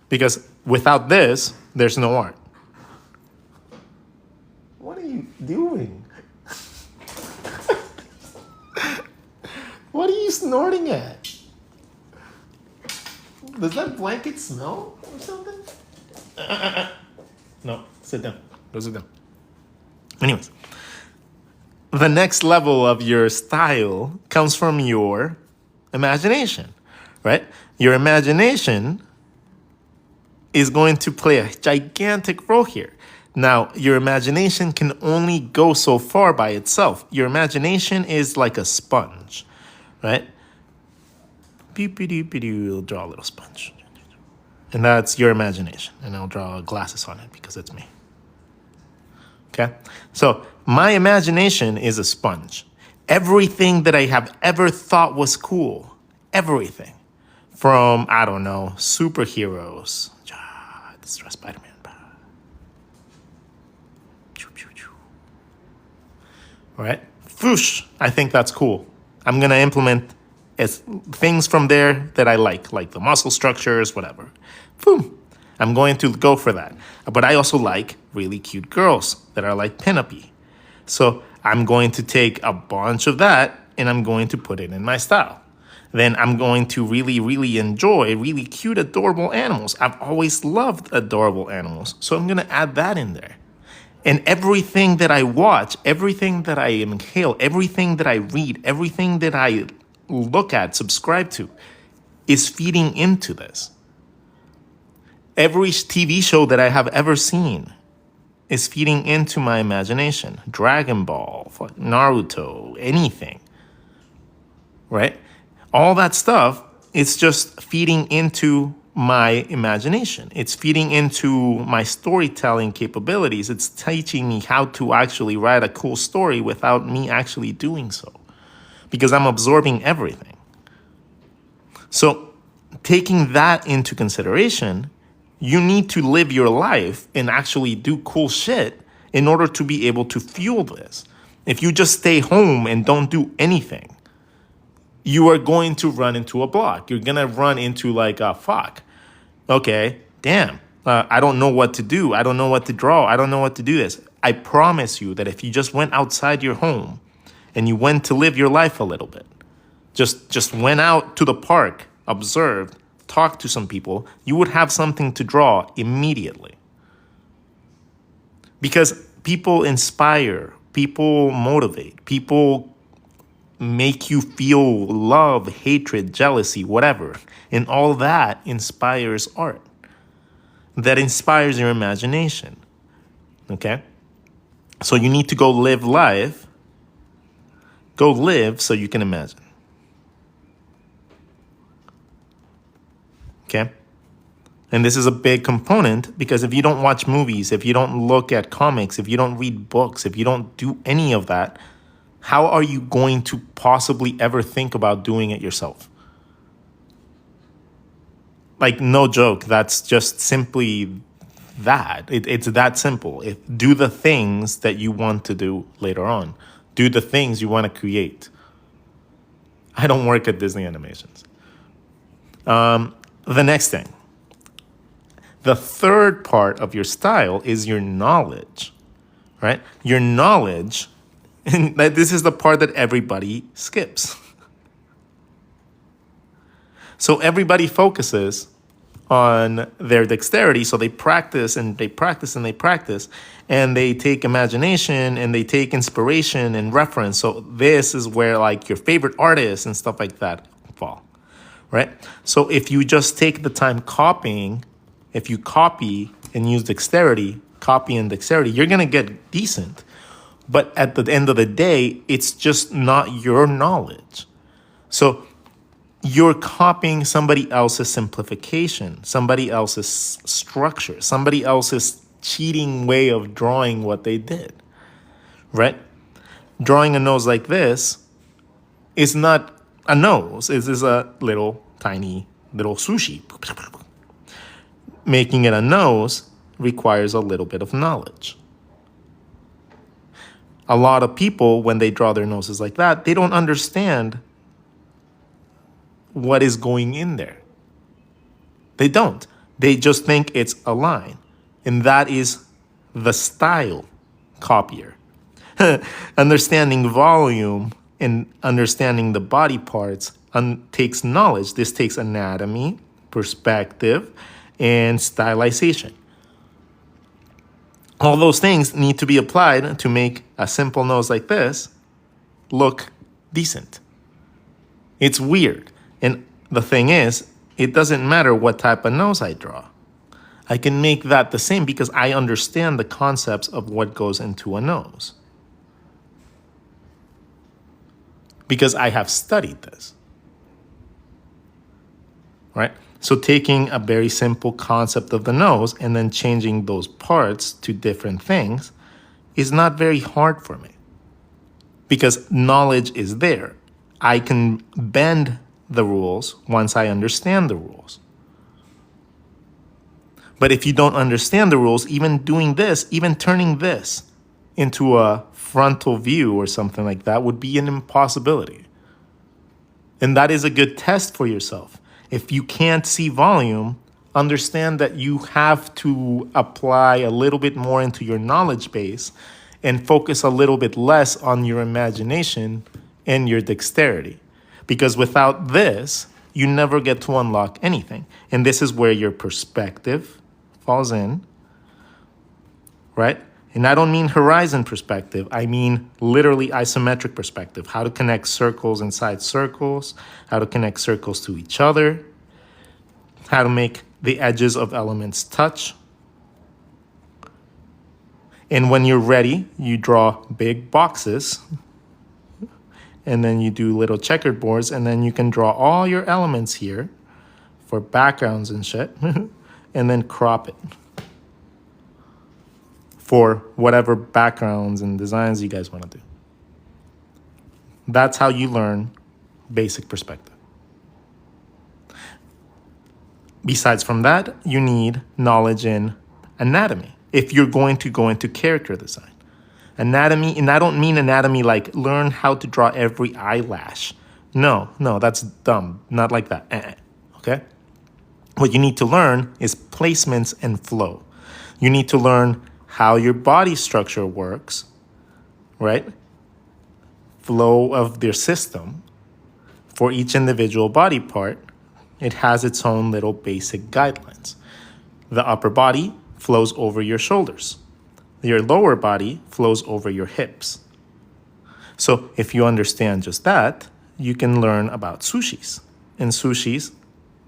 Because without this, there's no art. What are you doing? What are you snorting at? Does that blanket smell or something? No, sit down. Go sit down. Anyways, the next level of your style comes from your imagination, right? Your imagination is going to play a gigantic role here. Now, your imagination can only go so far by itself. Your imagination is like a sponge, right? We'll draw a little sponge. And that's your imagination. And I'll draw glasses on it because it's me. Okay? So my imagination is a sponge. Everything that I have ever thought was cool, everything. From, I don't know, superheroes. Destroy Spider-Man. All right? Foosh, I think that's cool. I'm going to implement things from there that I like the muscle structures, whatever. Boom. I'm going to go for that. But I also like really cute girls that are like pin-up-y. So I'm going to take a bunch of that and I'm going to put it in my style. Then I'm going to really, really enjoy really cute, adorable animals. I've always loved adorable animals. So I'm going to add that in there. And everything that I watch, everything that I inhale, everything that I read, everything that I look at, subscribe to, is feeding into this. Every TV show that I have ever seen is feeding into my imagination. Dragon Ball, Naruto, anything, right? All that stuff is just feeding into my imagination. It's feeding into my storytelling capabilities. It's teaching me how to actually write a cool story without me actually doing so, because I'm absorbing everything. So taking that into consideration, you need to live your life and actually do cool shit in order to be able to fuel this. If you just stay home and don't do anything, you are going to run into a block. You're going to run into like, fuck. Okay, damn. I don't know what to do. I don't know what to draw. I don't know what to do this. I promise you that if you just went outside your home and you went to live your life a little bit, just went out to the park, observed, talked to some people, you would have something to draw immediately. Because people inspire, people motivate, people make you feel love, hatred, jealousy, whatever. And all that inspires art. That inspires your imagination. Okay? So you need to go live life. Go live so you can imagine. Okay? And this is a big component because if you don't watch movies, if you don't look at comics, if you don't read books, if you don't do any of that, how are you going to possibly ever think about doing it yourself? Like, no joke, that's just simply that. It's that simple. Do the things that you want to do later on. Do the things you want to create. I don't work at Disney Animations. The next thing. The third part of your style is your knowledge, right? Your knowledge, and this is the part that everybody skips. So everybody focuses on their dexterity. So they practice and they practice and they practice, and they take imagination and they take inspiration and reference. So this is where like your favorite artists and stuff like that fall, right? So if you just take the time copying, if you copy and use dexterity, copy and dexterity, you're going to get decent. But at the end of the day, it's just not your knowledge. So you're copying somebody else's simplification, somebody else's structure, somebody else's cheating way of drawing what they did, right? Drawing a nose like this is not a nose. It is a little tiny little sushi. making it a nose requires a little bit of knowledge. A lot of people, when they draw their noses like that, they don't understand what is going in there. They don't. They just think it's a line. And that is the style copier. Understanding volume and understanding the body parts takes knowledge. This takes anatomy, perspective, and stylization. All those things need to be applied to make a simple nose like this look decent. It's weird. And the thing is, it doesn't matter what type of nose I draw. I can make that the same because I understand the concepts of what goes into a nose. Because I have studied this. Right? So taking a very simple concept of the nose and then changing those parts to different things is not very hard for me. Because knowledge is there. I can bend the rules once I understand the rules. But if you don't understand the rules, even doing this, even turning this into a frontal view or something like that would be an impossibility. And that is a good test for yourself. If you can't see volume, understand that you have to apply a little bit more into your knowledge base and focus a little bit less on your imagination and your dexterity. Because without this, you never get to unlock anything. And this is where your perspective falls in, right? And I don't mean horizon perspective. I mean literally isometric perspective. How to connect circles inside circles, how to connect circles to each other, how to make the edges of elements touch. And when you're ready, you draw big boxes, and then you do little checkered boards, and then you can draw all your elements here for backgrounds and shit, and then crop it for whatever backgrounds and designs you guys want to do. That's how you learn basic perspective. Besides from that, you need knowledge in anatomy if you're going to go into character design. Anatomy, and I don't mean anatomy like learn how to draw every eyelash. No, that's dumb. Not like that. Okay? What you need to learn is placements and flow. You need to learn how your body structure works, right? Flow of their system. For each individual body part, it has its own little basic guidelines. The upper body flows over your shoulders. Your lower body flows over your hips. So if you understand just that, you can learn about sushis. And sushis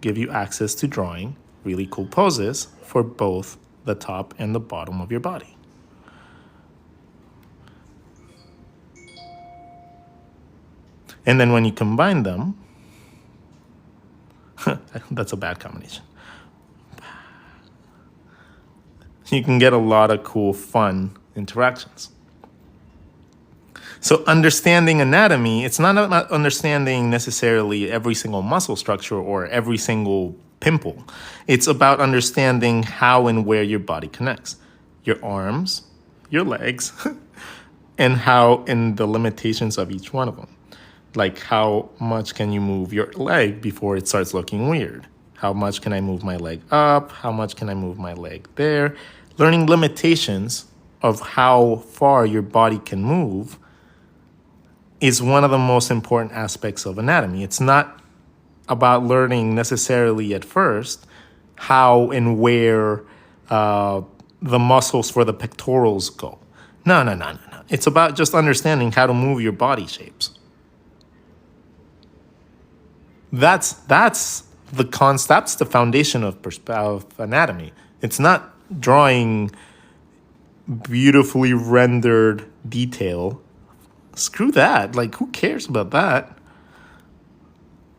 give you access to drawing really cool poses for both the top and the bottom of your body. And then when you combine them, that's a bad combination. You can get a lot of cool, fun interactions. So understanding anatomy, it's not about understanding necessarily every single muscle structure or every single pimple. It's about understanding how and where your body connects. Your arms, your legs, and how and the limitations of each one of them. Like how much can you move your leg before it starts looking weird? How much can I move my leg up? How much can I move my leg there? Learning limitations of how far your body can move is one of the most important aspects of anatomy. It's not about learning necessarily at first how and where the muscles for the pectorals go. No. It's about just understanding how to move your body shapes. That's the foundation of anatomy. It's not drawing beautifully rendered detail. Screw that. Like, who cares about that?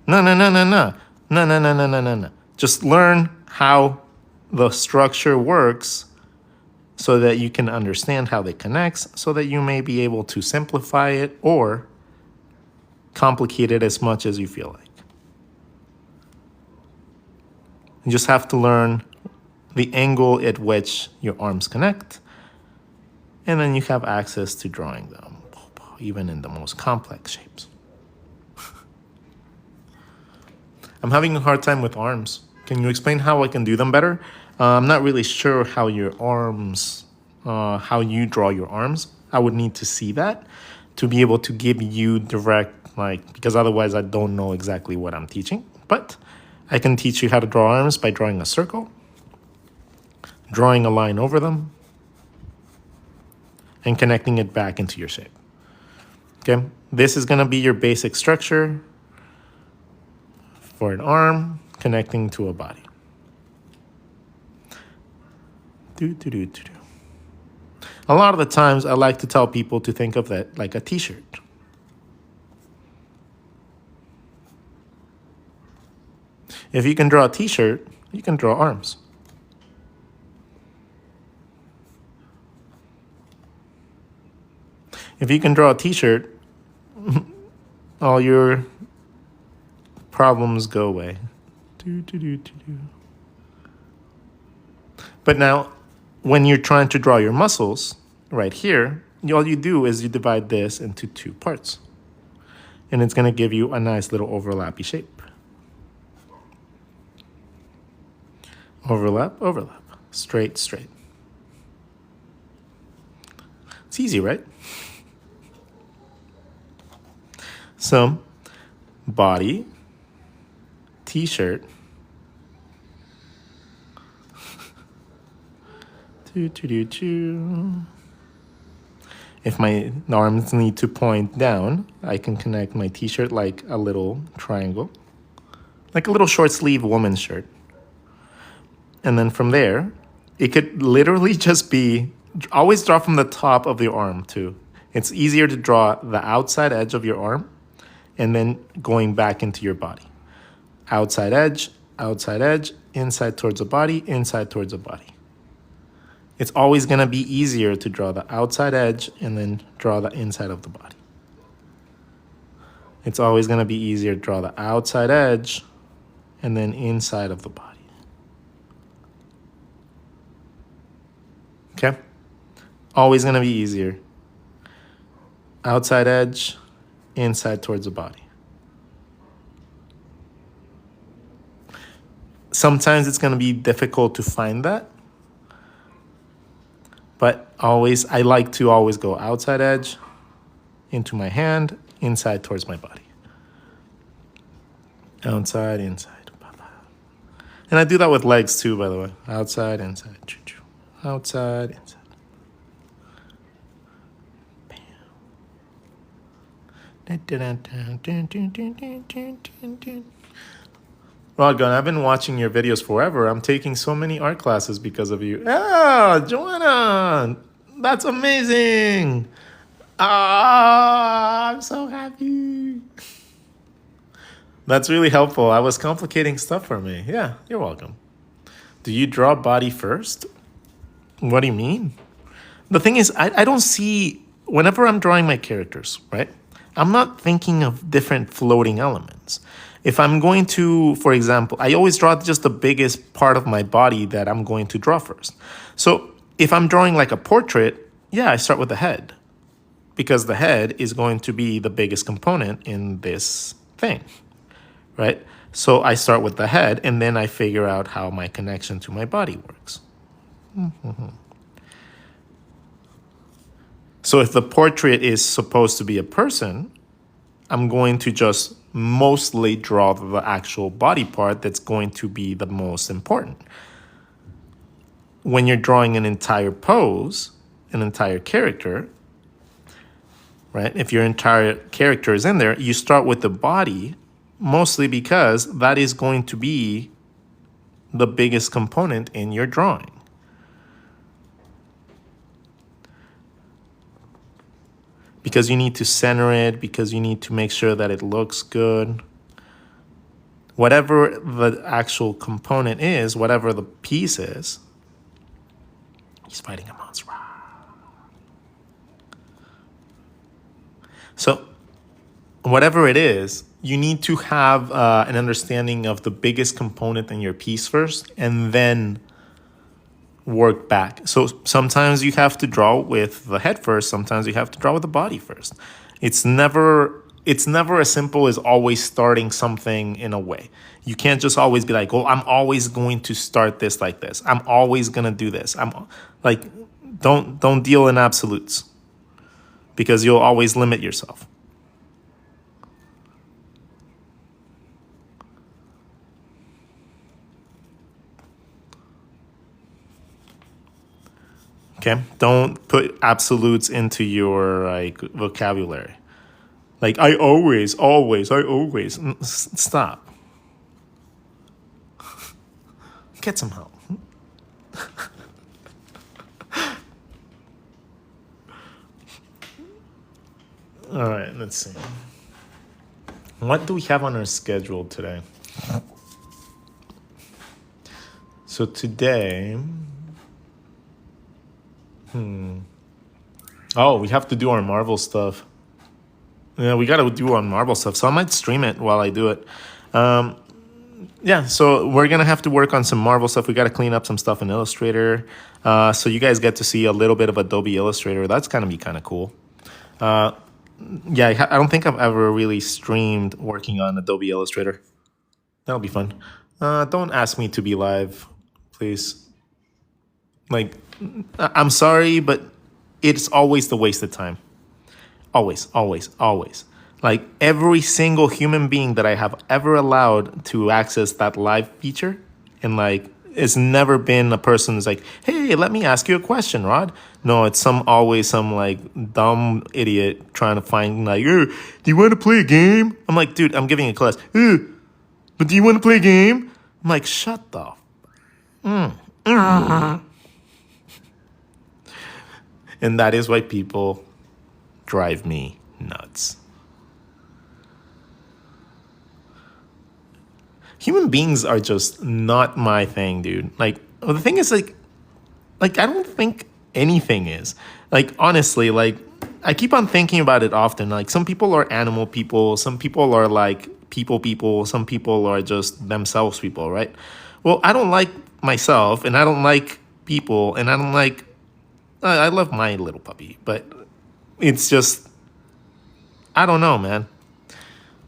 No. Just learn how the structure works so that you can understand how they connect, so that you may be able to simplify it or complicate it as much as you feel like. You just have to learn the angle at which your arms connect, and then you have access to drawing them, even in the most complex shapes. I'm having a hard time with arms. Can you explain how I can do them better? I'm not really sure how your arms, how you draw your arms. I would need to see that to be able to give you direct, because otherwise I don't know exactly what I'm teaching. But I can teach you how to draw arms by drawing a circle, drawing a line over them, and connecting it back into your shape. Okay, this is gonna be your basic structure for an arm connecting to a body. A lot of the times I like to tell people to think of that like a t-shirt. If you can draw a t-shirt, you can draw arms. If you can draw a t-shirt, all your problems go away. But now, when you're trying to draw your muscles, right here, all you do is you divide this into two parts. And it's going to give you a nice little overlappy shape. Overlap, overlap. Straight, straight. It's easy, right? So, body, t-shirt, If my arms need to point down, I can connect my t-shirt like a little triangle, like a little short sleeve woman's shirt. And then from there, it could literally just be, always draw from the top of your arm too. It's easier to draw the outside edge of your arm and then going back into your body. Outside edge, inside towards the body, inside towards the body. It's always going to be easier to draw the outside edge and then draw the inside of the body. It's always going to be easier to draw the outside edge and then inside of the body. Okay? Always going to be easier. Outside edge, inside towards the body. Sometimes it's going to be difficult to find that. But always, I like to always go outside edge, into my hand, inside towards my body. Outside, inside. And I do that with legs too, by the way. Outside, inside. Outside, inside. RODGON, I've been watching your videos forever. I'm taking so many art classes because of you. Ah, Joanna, that's amazing. Ah, I'm so happy. That's really helpful. I was complicating stuff for me. Yeah, you're welcome. Do you draw body first? What do you mean? The thing is, I don't see, whenever I'm drawing my characters, right? I'm not thinking of different floating elements. If I'm going to, for example, I always draw just the biggest part of my body that I'm going to draw first. So if I'm drawing like a portrait, yeah, I start with the head because the head is going to be the biggest component in this thing, right? So I start with the head and then I figure out how my connection to my body works. So if the portrait is supposed to be a person, I'm going to just mostly draw the actual body part that's going to be the most important. When you're drawing an entire pose, an entire character, right? If your entire character is in there, you start with the body, mostly because that is going to be the biggest component in your drawing. Because you need to center it, because you need to make sure that it looks good. Whatever the actual component is, whatever the piece is, he's fighting a monster. So, whatever it is, you need to have an understanding of the biggest component in your piece first, and then work back. So sometimes you have to draw with the head first, sometimes you have to draw with the body first. It's never as simple as always starting something in a way. You can't just always be like, "Oh, I'm always going to start this like this. I'm always going to do this." I'm like, don't deal in absolutes because you'll always limit yourself. Okay? Don't put absolutes into your like vocabulary. Like I always, always, I always. Stop. Get some help. All right, let's see. What do we have on our schedule today? So today, oh, we have to do our Marvel stuff. Yeah, we got to do our Marvel stuff. So I might stream it while I do it. Yeah, so we're going to have to work on some Marvel stuff. We got to clean up some stuff in Illustrator. So you guys get to see a little bit of Adobe Illustrator. That's going to be kind of cool. Yeah, I don't think I've ever really streamed working on Adobe Illustrator. That'll be fun. Don't ask me to be live, please. Like, I'm sorry, but it's always the waste of time. Always, always, always. Like every single human being that I have ever allowed to access that live feature, and like it's never been a person who's like, "Hey, let me ask you a question, Rod." No, it's always some like dumb idiot trying to find like, "Do you want to play a game?" I'm like, "Dude, I'm giving a class." But do you want to play a game? I'm like, "Shut the." And that is why people drive me nuts. Human beings are just not my thing, dude. Like the thing is like I don't think anything is. Like honestly, like I keep on thinking about it often. Like some people are animal people, some people are like people, some people are just themselves people, right? Well, I don't like myself and I don't like people and I don't like I love my little puppy, but it's just I don't know, man.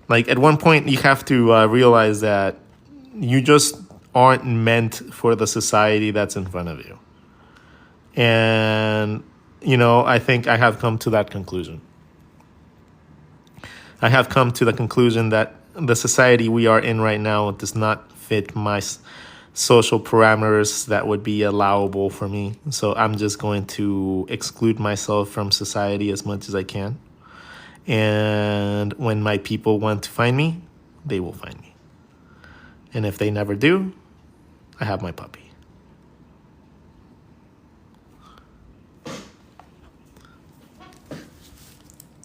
Like at one point you have to realize that you just aren't meant for the society that's in front of you. And, I think I have come to that conclusion. I have come to the conclusion that the society we are in right now does not fit my social parameters that would be allowable for me. So I'm just going to exclude myself from society as much as I can. And when my people want to find me, they will find me. And if they never do, I have my puppy.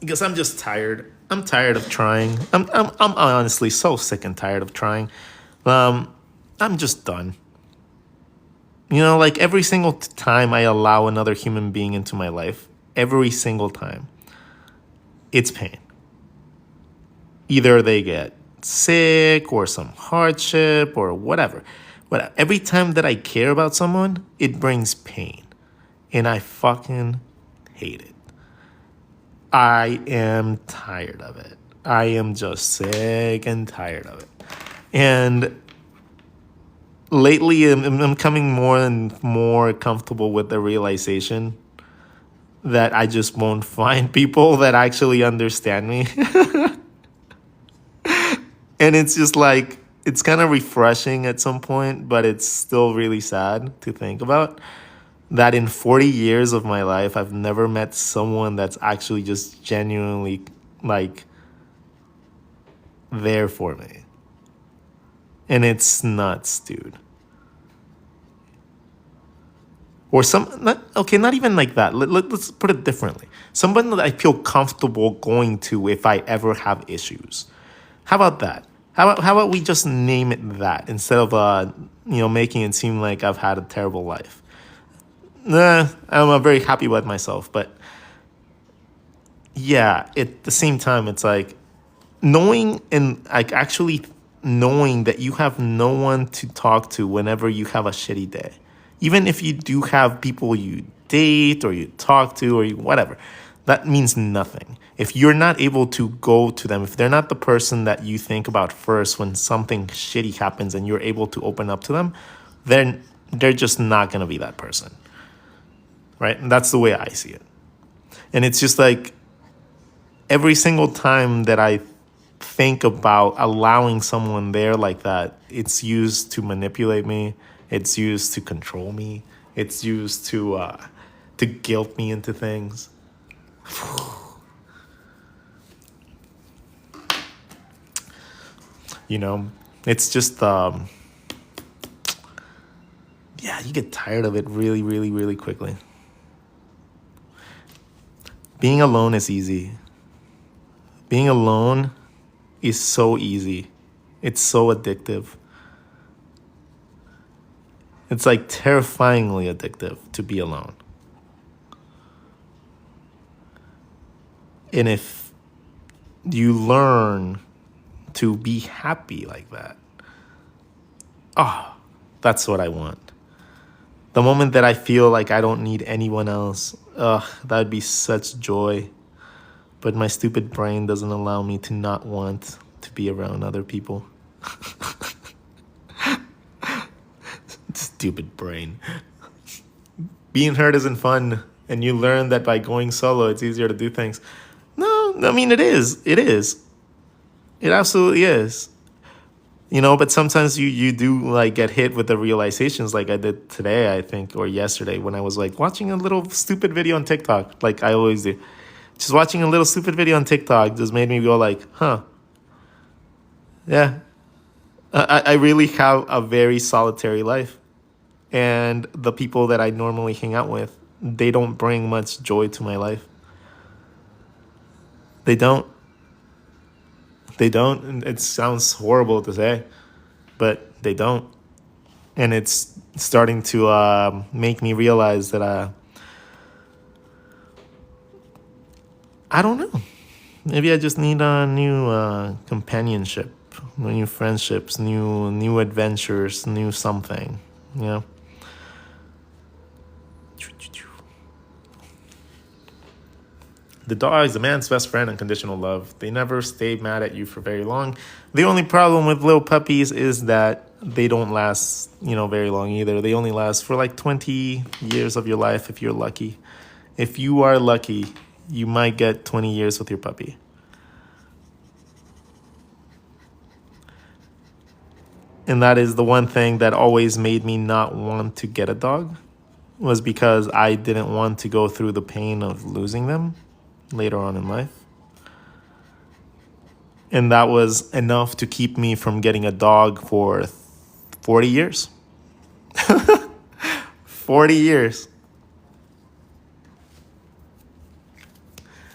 Because I'm just tired. I'm tired of trying. I'm honestly so sick and tired of trying. I'm just done. Like every single time I allow another human being into my life, every single time, it's pain. Either they get sick or some hardship or whatever. But every time that I care about someone, it brings pain. And I fucking hate it. I am tired of it. I am just sick and tired of it. And lately, I'm becoming more and more comfortable with the realization that I just won't find people that actually understand me. And it's just like, it's kind of refreshing at some point, but it's still really sad to think about that in 40 years of my life, I've never met someone that's actually just genuinely like there for me. And it's nuts, dude. Or not even like that. Let's put it differently. Someone that I feel comfortable going to if I ever have issues. How about that? How about we just name it that instead of making it seem like I've had a terrible life. I'm very happy with myself, but yeah, at the same time, it's like knowing and like actually knowing that you have no one to talk to whenever you have a shitty day. Even if you do have people you date or you talk to or you, whatever, that means nothing. If you're not able to go to them, if they're not the person that you think about first when something shitty happens and you're able to open up to them, then they're just not going to be that person. Right? And that's the way I see it. And it's just like every single time that I think about allowing someone there like that, it's used to manipulate me. It's used to control me. It's used to guilt me into things. You know, it's just yeah, you get tired of it really, really, really quickly. Being alone is easy. Being alone is so easy. It's so addictive. It's like terrifyingly addictive to be alone. And if you learn to be happy like that, oh, that's what I want. The moment that I feel like I don't need anyone else, that would be such joy. But my stupid brain doesn't allow me to not want to be around other people. Stupid brain. Being hurt isn't fun, and you learn that by going solo, it's easier to do things. No, I mean, it is. It is. It absolutely is. You know, but sometimes you do like get hit with the realizations like I did today, I think, or yesterday when I was like watching a little stupid video on TikTok, like I always do. Just watching a little stupid video on TikTok just made me go like, huh. Yeah. I really have a very solitary life. And the people that I normally hang out with, they don't bring much joy to my life. They don't. They don't. And it sounds horrible to say, but they don't. And it's starting to make me realize that I don't know. Maybe I just need a new companionship, new friendships, new adventures, new something. You know. The dog is a man's best friend, unconditional love. They never stay mad at you for very long. The only problem with little puppies is that they don't last, very long either. They only last for like 20 years of your life if you're lucky. If you are lucky, you might get 20 years with your puppy. And that is the one thing that always made me not want to get a dog, was because I didn't want to go through the pain of losing them later on in life. And that was enough to keep me from getting a dog for 40 years. 40 years.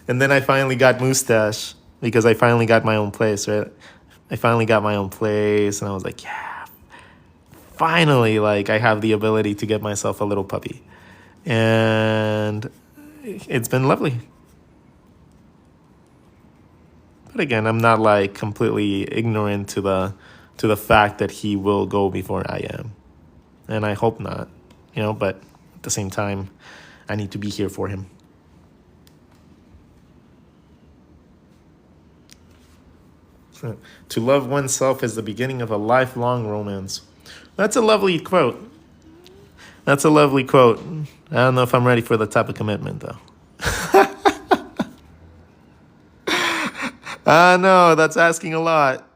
And then I finally got Mustache because I finally got my own place, right? I finally got my own place and I was like, yeah, finally, like I have the ability to get myself a little puppy. And it's been lovely. But again, I'm not like completely ignorant to the fact that he will go before I am. And I hope not, but at the same time, I need to be here for him. To love oneself is the beginning of a lifelong romance. That's a lovely quote. That's a lovely quote. I don't know if I'm ready for the type of commitment, though. No, that's asking a lot.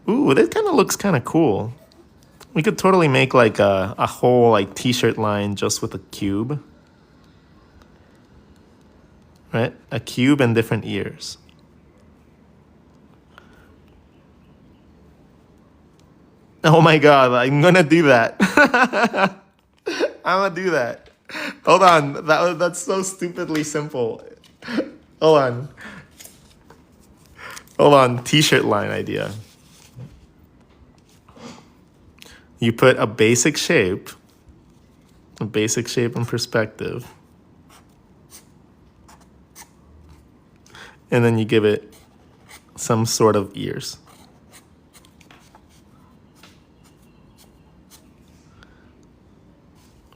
Ooh, this kind of looks kind of cool. We could totally make like a whole like t-shirt line just with a cube. Right? A cube and different ears. Oh my god, I'm gonna do that. I'm gonna do that. Hold on, that's so stupidly simple. Hold on, t-shirt line idea. You put a basic shape and perspective. And then you give it some sort of ears.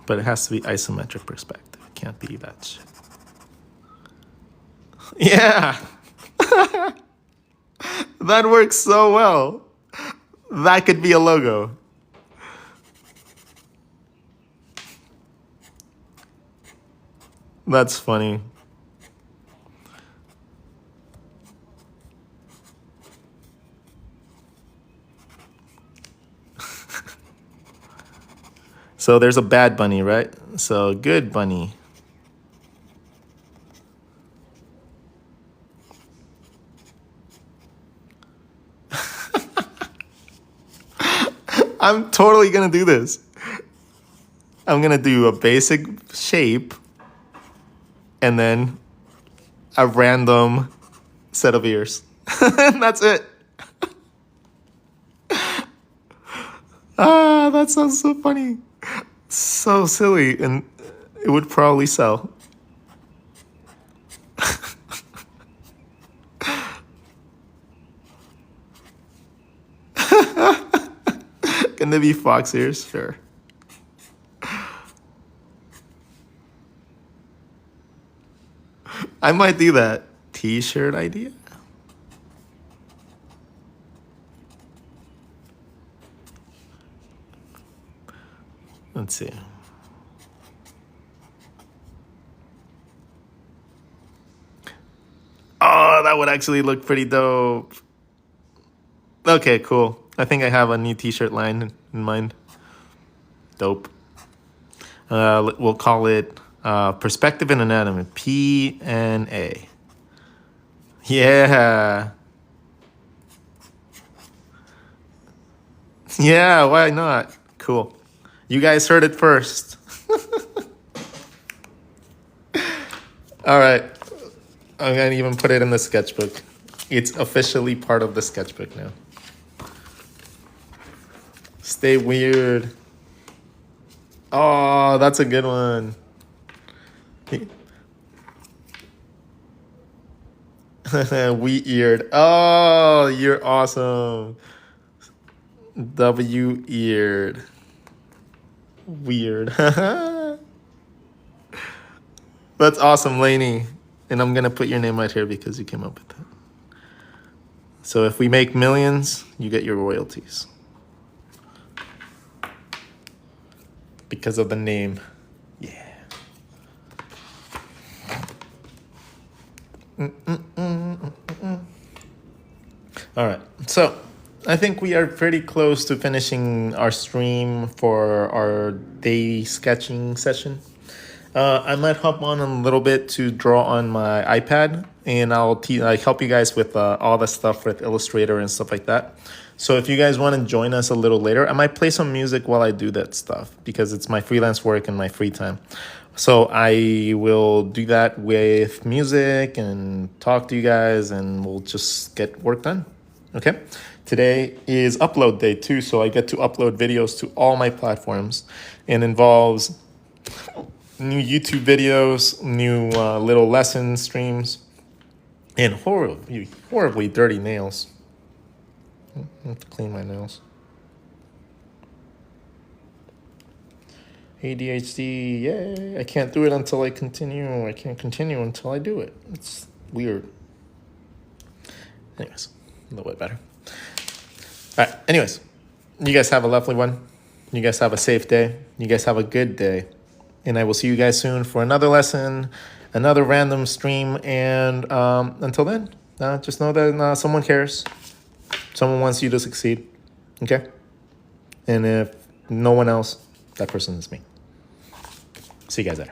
But it has to be isometric perspective. It can't be that shit. Yeah. That works so well. That could be a logo. That's funny. So there's a bad bunny, right? So good bunny. I'm totally gonna do this. I'm gonna do a basic shape and then a random set of ears. And that's it. Ah, that sounds so funny. So silly, and it would probably sell. Can they be fox ears? Sure. I might do that. T-shirt idea? Let's see. Oh, that would actually look pretty dope. Okay, cool. I think I have a new t-shirt line in mind. Dope. We'll call it Perspective and Anatomy. P&A. Yeah. Yeah, why not? Cool. You guys heard it first. All right. I'm going to even put it in the sketchbook. It's officially part of the sketchbook now. Stay weird. Oh, that's a good one. We-eared. Oh, you're awesome. W-eared. Weird. That's awesome, Lainey. And I'm going to put your name right here because you came up with that. So if we make millions, you get your royalties. Because of the name. Yeah. All right. So I think we are pretty close to finishing our stream for our day sketching session. I might hop on a little bit to draw on my iPad, and I'll help you guys with all the stuff with Illustrator and stuff like that. So if you guys want to join us a little later, I might play some music while I do that stuff because it's my freelance work and my free time. So I will do that with music and talk to you guys, and we'll just get work done. Okay? Today is upload day too, so I get to upload videos to all my platforms, and involves new YouTube videos, new little lesson streams, and horribly dirty nails. I have to clean my nails. ADHD, yay. I can't do it until I continue. I can't continue until I do it. It's weird. Anyways, a little bit better. All right, anyways, you guys have a lovely one. You guys have a safe day. You guys have a good day. And I will see you guys soon for another lesson, another random stream. And until then, just know that someone cares. Someone wants you to succeed. Okay? And if no one else, that person is me. See you guys later.